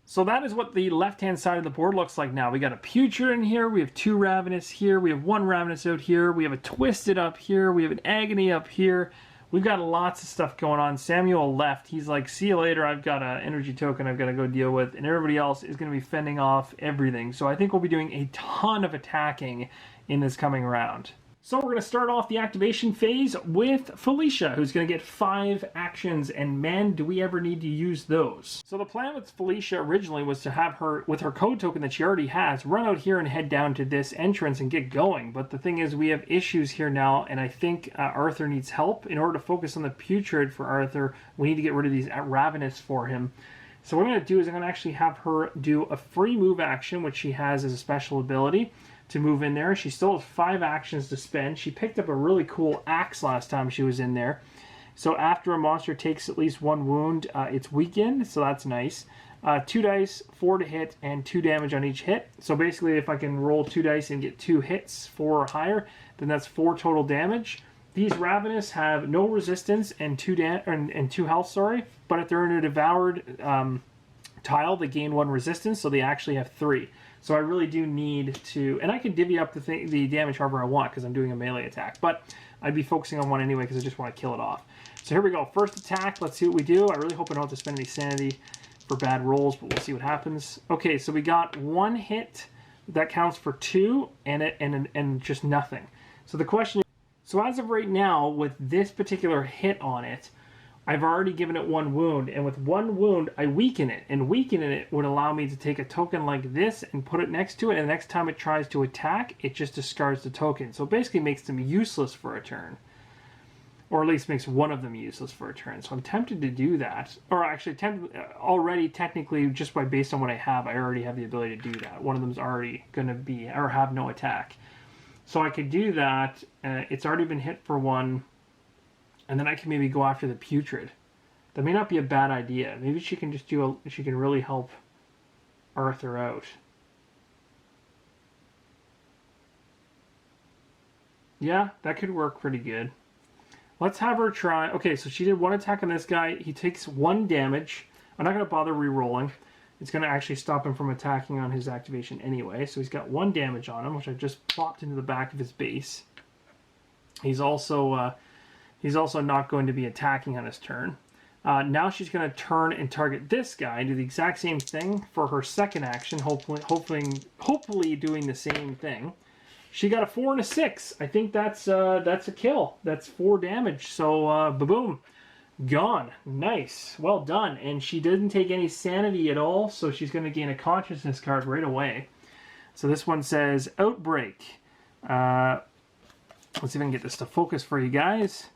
So that is what the left-hand side of the board looks like now. We got a Putrid in here, we have 2 Ravenous here, we have 1 Ravenous out here, we have a Twisted up here, we have an Agony up here. We've got lots of stuff going on. Samuel left. He's like, see you later. I've got an energy token I've got to go deal with. And everybody else is going to be fending off everything. So I think we'll be doing a ton of attacking in this coming round. So we're going to start off the activation phase with Felicia, who's going to get 5 actions, and man, do we ever need to use those. So the plan with Felicia originally was to have her, with her code token that she already has, run out here and head down to this entrance and get going. But the thing is, we have issues here now, and I think Arthur needs help. In order to focus on the Putrid for Arthur, we need to get rid of these Ravenous for him. So what I'm going to do is I'm going to actually have her do a free move action, which she has as a special ability, to move in there. She still has 5 actions to spend. She picked up a really cool axe last time she was in there. So after a monster takes at least 1 wound, it's weakened, so that's nice. 2 dice, 4 to hit, and 2 damage on each hit. So basically, if I can roll 2 dice and get 2 hits, 4 or higher, then that's 4 total damage. These Ravenous have no resistance and 2 health, sorry. But if they're in a Devoured tile, they gain 1 resistance, so they actually have 3. So I really do need to, and I can divvy up the damage however I want because I'm doing a melee attack, but I'd be focusing on 1 anyway because I just want to kill it off. So here we go. First attack. Let's see what we do. I really hope I don't have to spend any sanity for bad rolls, but we'll see what happens. Okay, so we got 1 hit. That counts for 2 and just nothing. So the question is, so as of right now, with this particular hit on it, I've already given it 1 wound, and with 1 wound, I weaken it. And weakening it would allow me to take a token like this and put it next to it, and the next time it tries to attack, it just discards the token. So it basically makes them useless for a turn. Or at least makes one of them useless for a turn. So I'm tempted to do that. Or actually, already, technically, just based on what I have, I already have the ability to do that. One of them's already going to be, or have no attack. So I could do that. It's already been hit for 1. And then I can maybe go after the Putrid. That may not be a bad idea. Maybe she can just she can really help Arthur out. Yeah, that could work pretty good. Let's have her try. Okay, so she did 1 attack on this guy. He takes 1 damage. I'm not going to bother re-rolling. It's going to actually stop him from attacking on his activation anyway. So he's got 1 damage on him, which I just plopped into the back of his base. He's also not going to be attacking on his turn. Now she's going to turn and target this guy and do the exact same thing for her second action, hopefully doing the same thing. She got a 4 and a 6. I think that's a kill. That's 4 damage. So boom. Gone. Nice. Well done. And she didn't take any sanity at all, so she's going to gain a consciousness card right away. So this one says Outbreak. Let's see if I can get this to focus for you guys.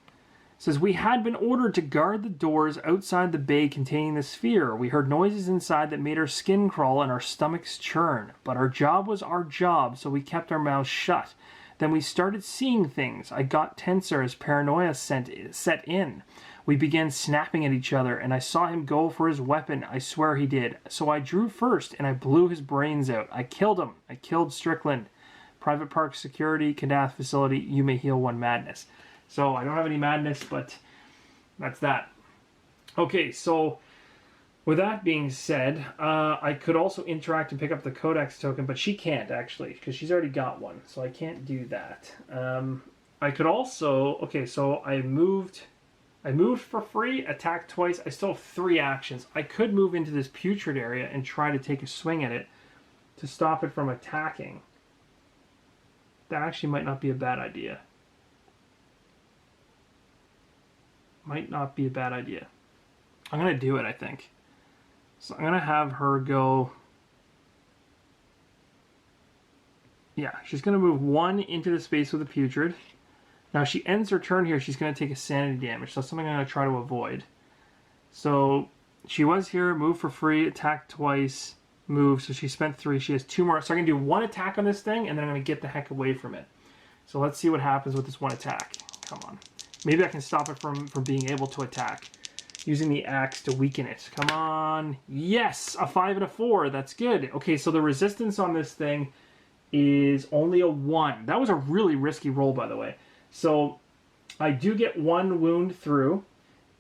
It says, we had been ordered to guard the doors outside the bay containing the sphere. We heard noises inside that made our skin crawl and our stomachs churn. But our job was our job, so we kept our mouths shut. Then we started seeing things. I got tenser as paranoia set in. We began snapping at each other, and I saw him go for his weapon. I swear he did. So I drew first, and I blew his brains out. I killed him. I killed Strickland. Private Park Security, Kadath Facility, you may heal 1 madness. So I don't have any madness, but that's that. Okay, so with that being said, I could also interact and pick up the Codex token, but she can't actually, because she's already got one, so I can't do that. I could also, okay, so I moved for free, attacked twice. I still have 3 actions. I could move into this putrid area and try to take a swing at it to stop it from attacking. That actually might not be a bad idea. Might not be a bad idea. I'm going to do it, I think. So I'm going to have her go... Yeah, she's going to move 1 into the space with the putrid. Now, if she ends her turn here, she's going to take a sanity damage. So that's something I'm going to try to avoid. So she was here, move for free, attack twice, move. So she spent 3. She has 2 more. So I'm going to do 1 attack on this thing, and then I'm going to get the heck away from it. So let's see what happens with this 1 attack. Come on. Maybe I can stop it from being able to attack. Using the axe to weaken it. Come on. Yes! A 5 and a 4. That's good. Okay, so the resistance on this thing is only a 1. That was a really risky roll, by the way. So I do get 1 wound through.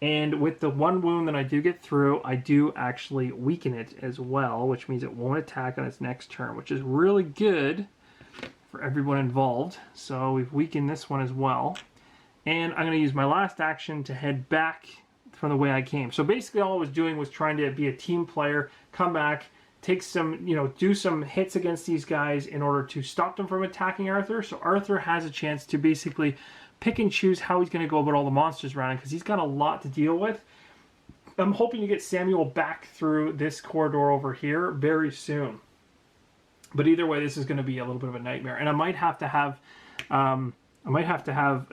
And with the 1 wound that I do get through, I do actually weaken it as well, which means it won't attack on its next turn, which is really good for everyone involved. So we've weakened this one as well. And I'm going to use my last action to head back from the way I came. So basically all I was doing was trying to be a team player, come back, take some, do some hits against these guys in order to stop them from attacking Arthur. So Arthur has a chance to basically pick and choose how he's going to go about all the monsters around him, because he's got a lot to deal with. I'm hoping to get Samuel back through this corridor over here very soon. But either way, this is going to be a little bit of a nightmare. And I might have to have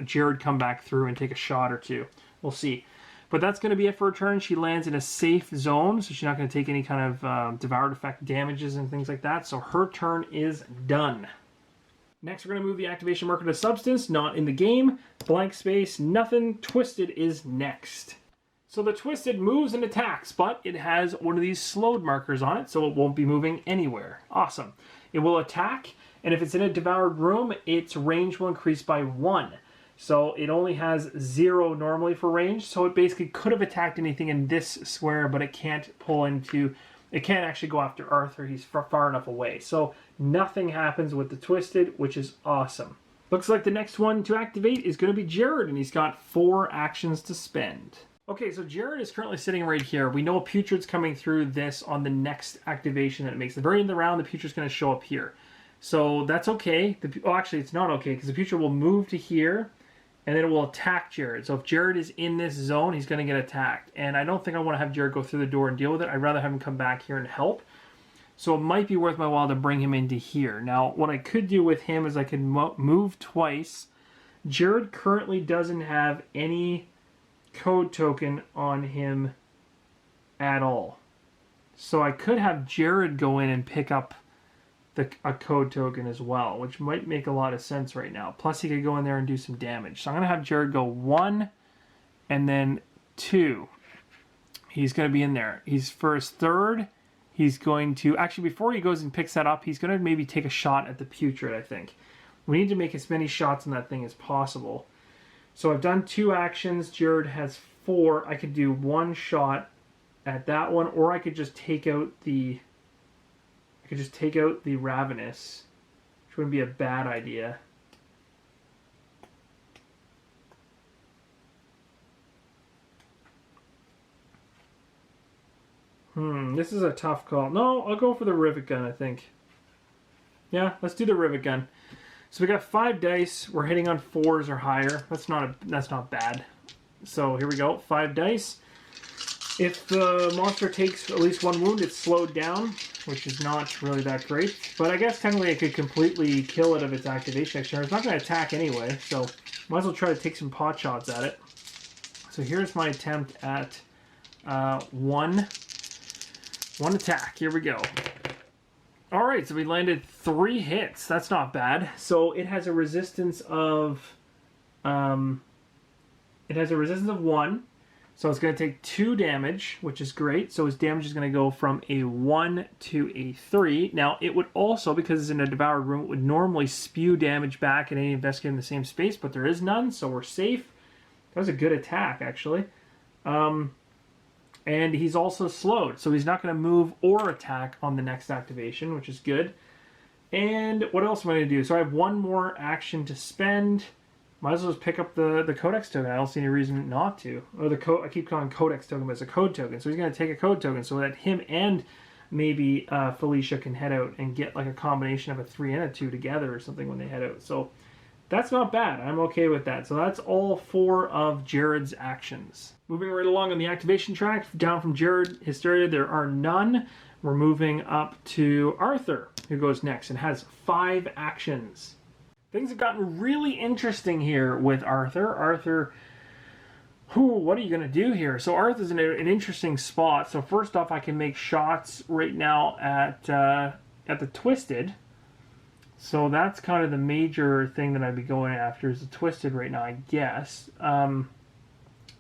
Jared come back through and take a shot or 2. We'll see. But that's going to be it for her turn. She lands in a safe zone, so she's not going to take any kind of devoured effect damages and things like that. So her turn is done. Next, we're going to move the activation marker to substance, not in the game. Blank space, nothing. Twisted is next. So the Twisted moves and attacks, but it has one of these slowed markers on it, so it won't be moving anywhere. Awesome. It will attack, and if it's in a devoured room, its range will increase by 1. So it only has 0 normally for range, so it basically could have attacked anything in this square, but it can't pull into... It can't actually go after Arthur. He's far enough away. So nothing happens with the Twisted, which is awesome. Looks like the next one to activate is going to be Jared, and he's got 4 actions to spend. Okay, so Jared is currently sitting right here. We know a Putrid's coming through this on the next activation that it makes. At the very end of the round, the Putrid's going to show up here. So that's okay. Actually, it's not okay, because the Putrid will move to here, and then it will attack Jared. So if Jared is in this zone, he's going to get attacked. And I don't think I want to have Jared go through the door and deal with it. I'd rather have him come back here and help. So it might be worth my while to bring him into here. Now, what I could do with him is I could move twice. Jared currently doesn't have any code token on him at all. So I could have Jared go in and pick up a code token as well, which might make a lot of sense right now. Plus he could go in there and do some damage. So I'm going to have Jared go 1 and then 2. He's going to be in there. He's for his third. He's going to, actually before he goes and picks that up, he's going to maybe take a shot at the Putrid, I think. We need to make as many shots on that thing as possible. So I've done 2 actions. Jared has 4. I could do 1 shot at that one, or I could just take out the Ravenous, which wouldn't be a bad idea. This is a tough call. No, I'll go for the Rivet Gun, I think. Yeah, let's do the Rivet Gun. So we got 5 dice. We're hitting on 4s or higher. That's not bad. So here we go. 5 dice. If the monster takes at least 1 wound, it's slowed down, which is not really that great. But I guess technically I could completely kill it of its activation next turn. It's not going to attack anyway, so might as well try to take some pot shots at it. So here's my attempt at one attack. Here we go. All right, so we landed 3 hits. That's not bad. So it has a resistance of 1. So it's going to take 2 damage, which is great. So its damage is going to go from a 1 to a 3. Now, it would also, because it's in a devoured room, it would normally spew damage back at any investigator in the same space, but there is none, so we're safe. That was a good attack, actually. And he's also slowed, so he's not going to move or attack on the next activation, which is good. And what else am I going to do? So I have 1 more action to spend. Might as well just pick up the Codex token. I don't see any reason not to. Or I keep calling Codex token, but it's a code token. So he's going to take a code token so that him and maybe Felicia can head out and get like a combination of a 3 and a 2 together or something when they head out. So that's not bad. I'm okay with that. So that's all 4 of Jared's actions. Moving right along on the activation track, down from Jared, Hysteria, there are none. We're moving up to Arthur, who goes next and has 5 actions. Things have gotten really interesting here with Arthur. Arthur, what are you going to do here? So Arthur's in an interesting spot. So first off, I can make shots right now at the Twisted. So that's kind of the major thing that I'd be going after is the Twisted right now, I guess.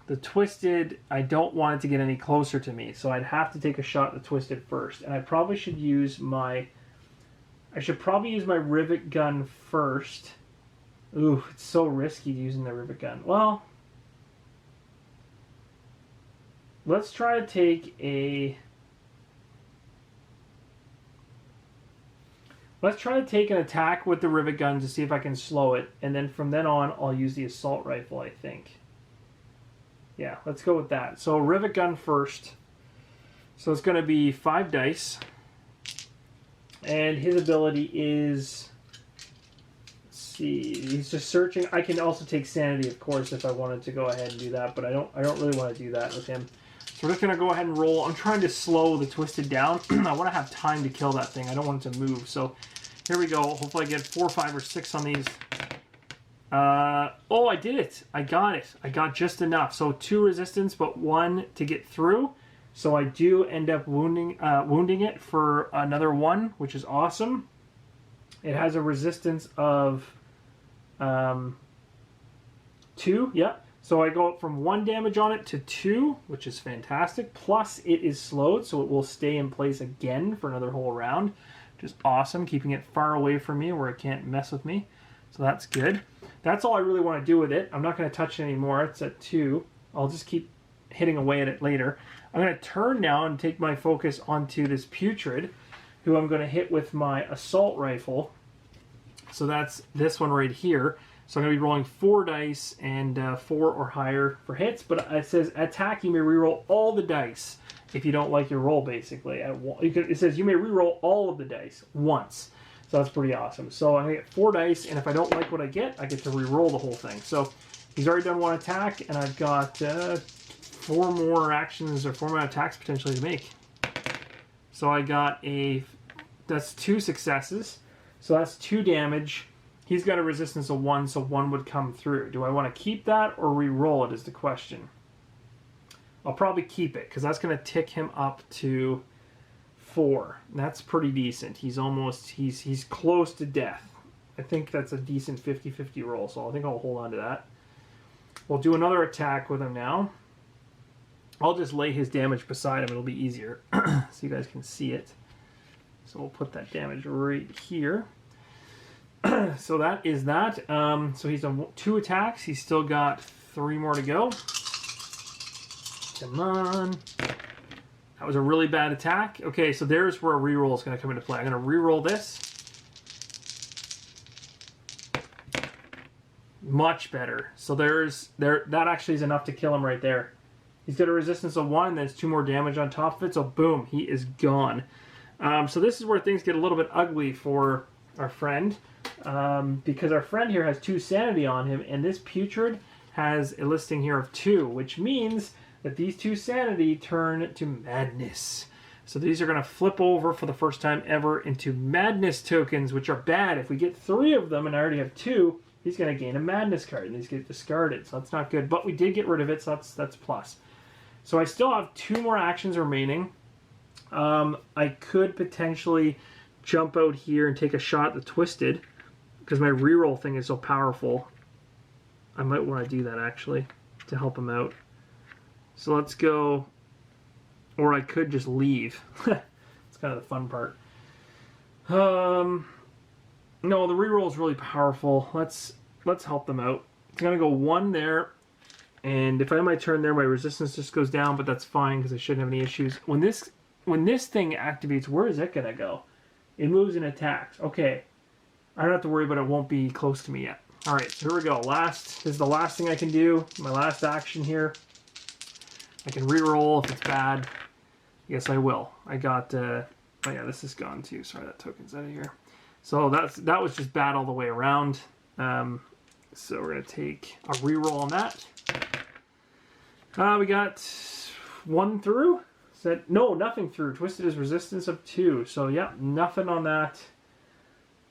The Twisted, I don't want it to get any closer to me. So I'd have to take a shot at the Twisted first. And I probably should use my... I should probably use my Rivet Gun first. Ooh, it's so risky using the Rivet Gun. Well, let's try to take a... Let's try to take an attack with the Rivet Gun to see if I can slow it. And then from then on, I'll use the Assault Rifle, I think. Yeah, let's go with that. So Rivet Gun first. So it's going to be 5 dice. And his ability is, let's see, he's just searching. I can also take Sanity, of course, if I wanted to go ahead and do that, but I don't really want to do that with him. So we're just going to go ahead and roll. I'm trying to slow the Twisted down. I want to have time to kill that thing. I don't want it to move. So here we go. Hopefully I get 4, 5, or 6 on these. Oh, I did it. I got it. I got just enough. So 2 resistance, but 1 to get through. So I do end up wounding it for another 1, which is awesome. It has a resistance of 2. Yeah. So I go up from 1 damage on it to 2, which is fantastic. Plus it is slowed, so it will stay in place again for another whole round, which is awesome, keeping it far away from me where it can't mess with me. So that's good. That's all I really want to do with it. I'm not going to touch it anymore. It's at 2. I'll just keep hitting away at it later. I'm going to turn now and take my focus onto this Putrid, who I'm going to hit with my Assault Rifle. So that's this one right here. So I'm going to be rolling 4 dice and 4 or higher for hits. But it says, attack, you may reroll all the dice if you don't like your roll, basically. It says you may reroll all of the dice once. So that's pretty awesome. So I'm going to get 4 dice, and if I don't like what I get to reroll the whole thing. So he's already done 1 attack, and I've got 4 more actions or 4 more attacks potentially to make. So I got that's 2 successes. So that's 2 damage. He's got a resistance of 1, so 1 would come through. Do I want to keep that or re-roll it is the question. I'll probably keep it, because that's going to tick him up to 4. That's pretty decent. He's close to death. I think that's a decent 50-50 roll, so I think I'll hold on to that. We'll do another attack with him now. I'll just lay his damage beside him. It'll be easier so you guys can see it. So we'll put that damage right here. So that is that. So he's done 2 attacks. He's still got 3 more to go. Come on. That was a really bad attack. Okay, so there's where a reroll is going to come into play. I'm going to reroll this. Much better. So that actually is enough to kill him right there. He's got a resistance of 1, and there's 2 more damage on top of it, so boom, he is gone. So this is where things get a little bit ugly for our friend, because our friend here has 2 sanity on him, and this putrid has a listing here of 2, which means that these 2 sanity turn to madness. So these are going to flip over for the first time ever into madness tokens, which are bad. If we get 3 of them, and I already have 2, he's going to gain a madness card, and these get discarded, so that's not good. But we did get rid of it, so that's plus. So I still have 2 more actions remaining. I could potentially jump out here and take a shot at the Twisted, because my reroll thing is so powerful. I might want to do that, actually, to help him out. So let's go, or I could just leave. It's kind of the fun part. No, the reroll is really powerful. Let's help them out. It's going to go 1 there, and if I have my turn there, my resistance just goes down, but that's fine because I shouldn't have any issues. When this thing activates, where is it going to go? It moves and attacks. Okay. I don't have to worry, but it won't be close to me yet. Alright, so here we go. This is the last thing I can do. My last action here. I can reroll if it's bad. Yes, I will. I got, oh yeah, this is gone too. Sorry, that token's out of here. So that was just bad all the way around. So we're going to take a reroll on that. We got 1 through. No, nothing through. Twisted is resistance of 2. So yeah, nothing on that.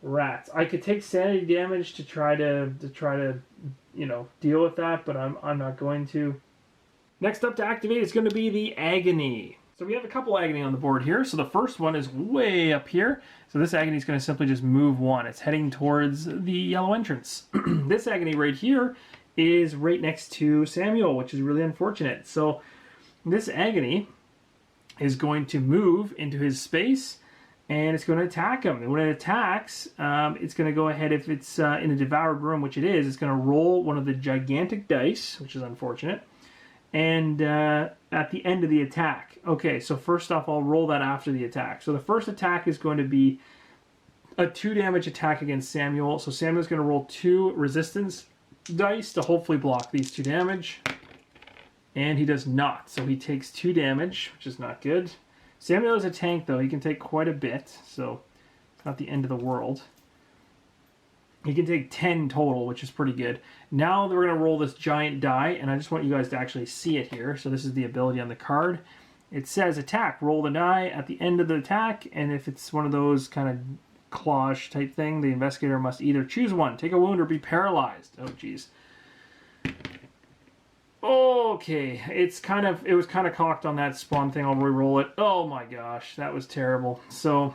Rats. I could take sanity damage to try to deal with that, but I'm not going to. Next up to activate is going to be the Agony. So we have a couple Agony on the board here. So the first one is way up here. So this Agony is going to simply just move 1. It's heading towards the yellow entrance. This Agony right here is right next to Samuel, which is really unfortunate. So this Agony is going to move into his space, and it's going to attack him. And when it attacks, it's going to go ahead, if it's in a devoured room, which it is, it's going to roll one of the gigantic dice, which is unfortunate, and at the end of the attack. Okay, so first off, I'll roll that after the attack. So the first attack is going to be a 2 damage attack against Samuel. So Samuel's going to roll 2 resistance dice to hopefully block these 2 damage. And he does not, so he takes 2 damage, which is not good. Samuel is a tank, though. He can take quite a bit, so it's not the end of the world. He can take 10 total, which is pretty good. Now we're going to roll this giant die, and I just want you guys to actually see it here. So this is the ability on the card. It says attack, roll the die at the end of the attack, and if it's one of those kind of cloche type thing, the investigator must either choose one, take a wound, or be paralyzed. Oh, geez. Okay, it was kind of cocked on that spawn thing. I'll re-roll it. Oh my gosh, that was terrible. So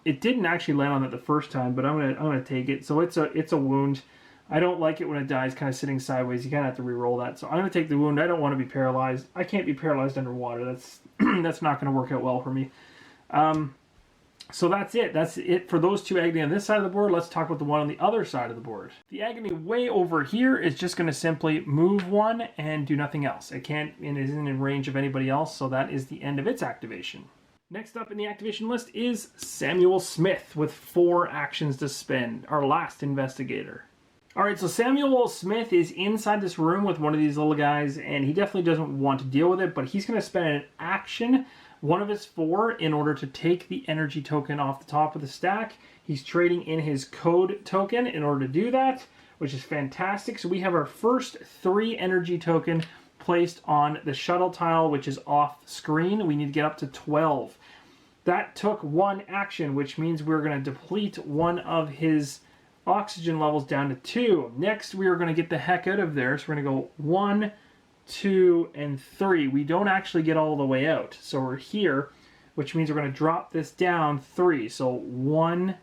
it didn't actually land on it the first time, but I'm gonna take it. So it's a wound. I don't like it when it dies kind of sitting sideways. You kind of have to re-roll that. So I'm gonna take the wound. I don't want to be paralyzed. I can't be paralyzed underwater. That's that's not gonna work out well for me. So that's it. That's it for those 2 Agony on this side of the board. Let's talk about the one on the other side of the board. The Agony way over here is just going to simply move 1 and do nothing else. It can't and isn't in range of anybody else, so that is the end of its activation. Next up in the activation list is Samuel Smith with 4 actions to spend, our last investigator. Alright, so Samuel Smith is inside this room with one of these little guys, and he definitely doesn't want to deal with it, but he's going to spend an action, one of his 4, in order to take the energy token off the top of the stack. He's trading in his code token in order to do that, which is fantastic. So we have our first 3 energy token placed on the shuttle tile, which is off screen. We need to get up to 12. That took 1 action, which means we're going to deplete one of his oxygen levels down to 2. Next, we are going to get the heck out of there. So we're going to go 1, 2, and 3. We don't actually get all the way out. So we're here, which means we're going to drop this down 3. So 1,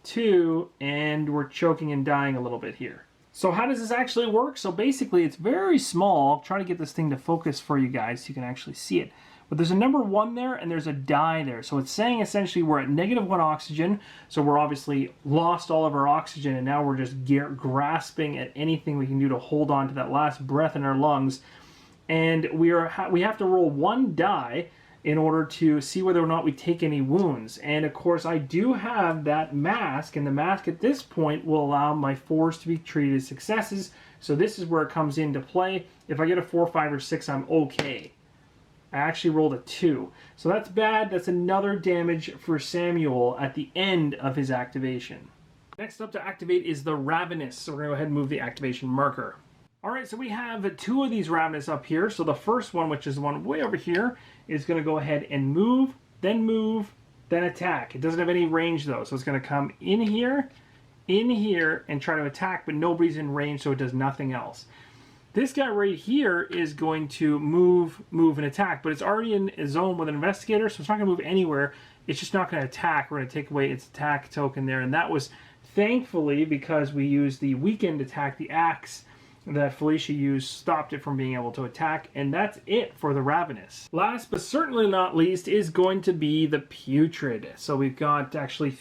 2, and we're choking and dying a little bit here. So how does this actually work? So basically it's very small. I'll try to get this thing to focus for you guys so you can actually see it. But there's a number 1 there and there's a die there. So it's saying essentially we're at -1 oxygen. So we're obviously lost all of our oxygen and now we're just grasping at anything we can do to hold on to that last breath in our lungs. And we have to roll 1 die in order to see whether or not we take any wounds. And of course I do have that mask, and the mask at this point will allow my 4s to be treated as successes. So this is where it comes into play. If I get a 4, 5, or 6, I'm okay. I actually rolled a 2. So that's bad. That's another damage for Samuel at the end of his activation. Next up to activate is the Ravenous. So we're going to go ahead and move the activation marker. Alright, so we have 2 of these Ravenous up here. So the first one, which is the one way over here, is going to go ahead and move, then attack. It doesn't have any range though. So it's going to come in here, and try to attack, but nobody's in range, so it does nothing else. This guy right here is going to move, and attack, but it's already in a zone with an investigator, so it's not going to move anywhere. It's just not going to attack. We're going to take away its attack token there, and that was thankfully because we used the weakened attack, the axe that Felicia used, stopped it from being able to attack, and that's it for the Ravenous. Last but certainly not least is going to be the Putrid. So we've got actually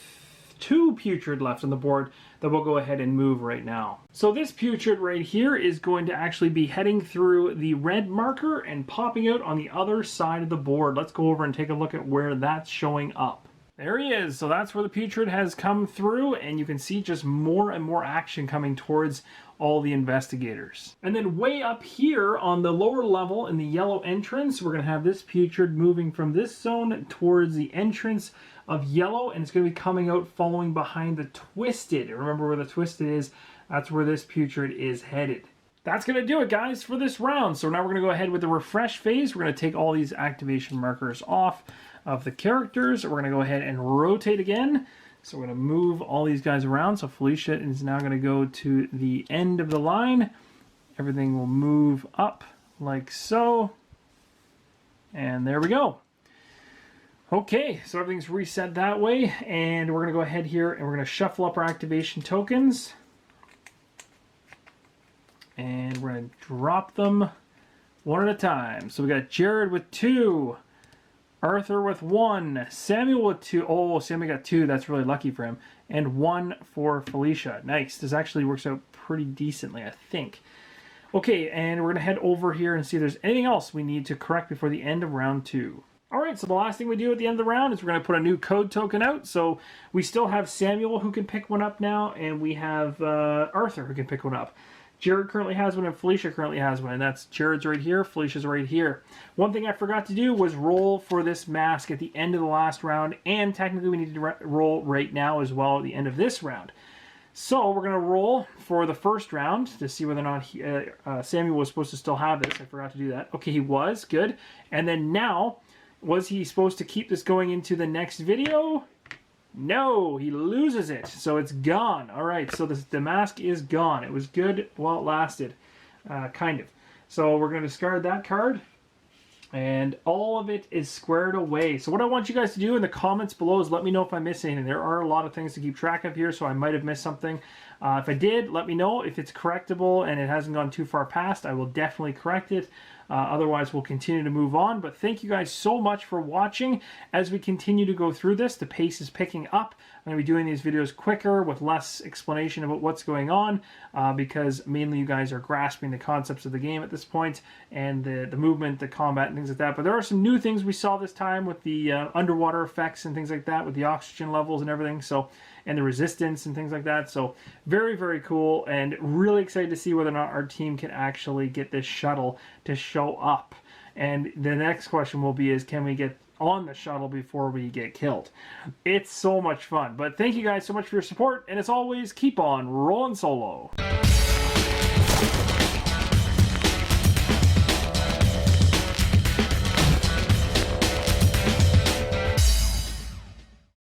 2 Putrid left on the board that we'll go ahead and move right now. So this Putrid right here is going to actually be heading through the red marker and popping out on the other side of the board. Let's go over and take a look at where that's showing up. There he is. So that's where the Putrid has come through, and you can see just more and more action coming towards all the investigators. And then way up here on the lower level in the yellow entrance, we're going to have this Putrid moving from this zone towards the entrance of yellow, and it's going to be coming out following behind the Twisted. Remember where the Twisted is? That's where this Putrid is headed. That's going to do it, guys, for this round. So now we're going to go ahead with the refresh phase. We're going to take all these activation markers off of the characters. We're going to go ahead and rotate again. So we're going to move all these guys around. So Felicia is now going to go to the end of the line. Everything will move up like so. And there we go. Okay, so everything's reset that way. And we're going to go ahead here and we're going to shuffle up our activation tokens. And we're going to drop them one at a time. So we got Jared with 2. Arthur with 1, Samuel with 2. Oh, Samuel got 2. That's really lucky for him. And 1 for Felicia. Nice. This actually works out pretty decently, I think. Okay, and we're going to head over here and see if there's anything else we need to correct before the end of round 2. Alright, so the last thing we do at the end of the round is we're going to put a new code token out. So we still have Samuel who can pick one up now, and we have Arthur who can pick one up. Jared currently has one, and Felicia currently has one, and that's Jared's right here, Felicia's right here. One thing I forgot to do was roll for this mask at the end of the last round, and technically we need to roll right now as well at the end of this round. So we're going to roll for the first round to see whether or not Samuel was supposed to still have this. I forgot to do that. Okay, he was. Good. And then now, was he supposed to keep this going into the next video? No, he loses it, so it's gone. All right, so the mask is gone. It was good while it lasted, kind of. So we're going to discard that card, and all of it is squared away. So what I want you guys to do in the comments below is let me know if I missed anything. There are a lot of things to keep track of here, so I might have missed something. If I did, let me know. If it's correctable and it hasn't gone too far past, I will definitely correct it. Otherwise, we'll continue to move on. But thank you guys so much for watching. As we continue to go through this, the pace is picking up. I'm going to be doing these videos quicker with less explanation about what's going on because mainly you guys are grasping the concepts of the game at this point and the movement, the combat, and things like that. But there are some new things we saw this time with the underwater effects and things like that, with the oxygen levels and everything. So, and the resistance and things like that. So very, very cool, and really excited to see whether or not our team can actually get this shuttle to show up. And the next question will be is, can we get on the shuttle before we get killed? It's so much fun. But thank you guys so much for your support, and as always, keep on rolling solo.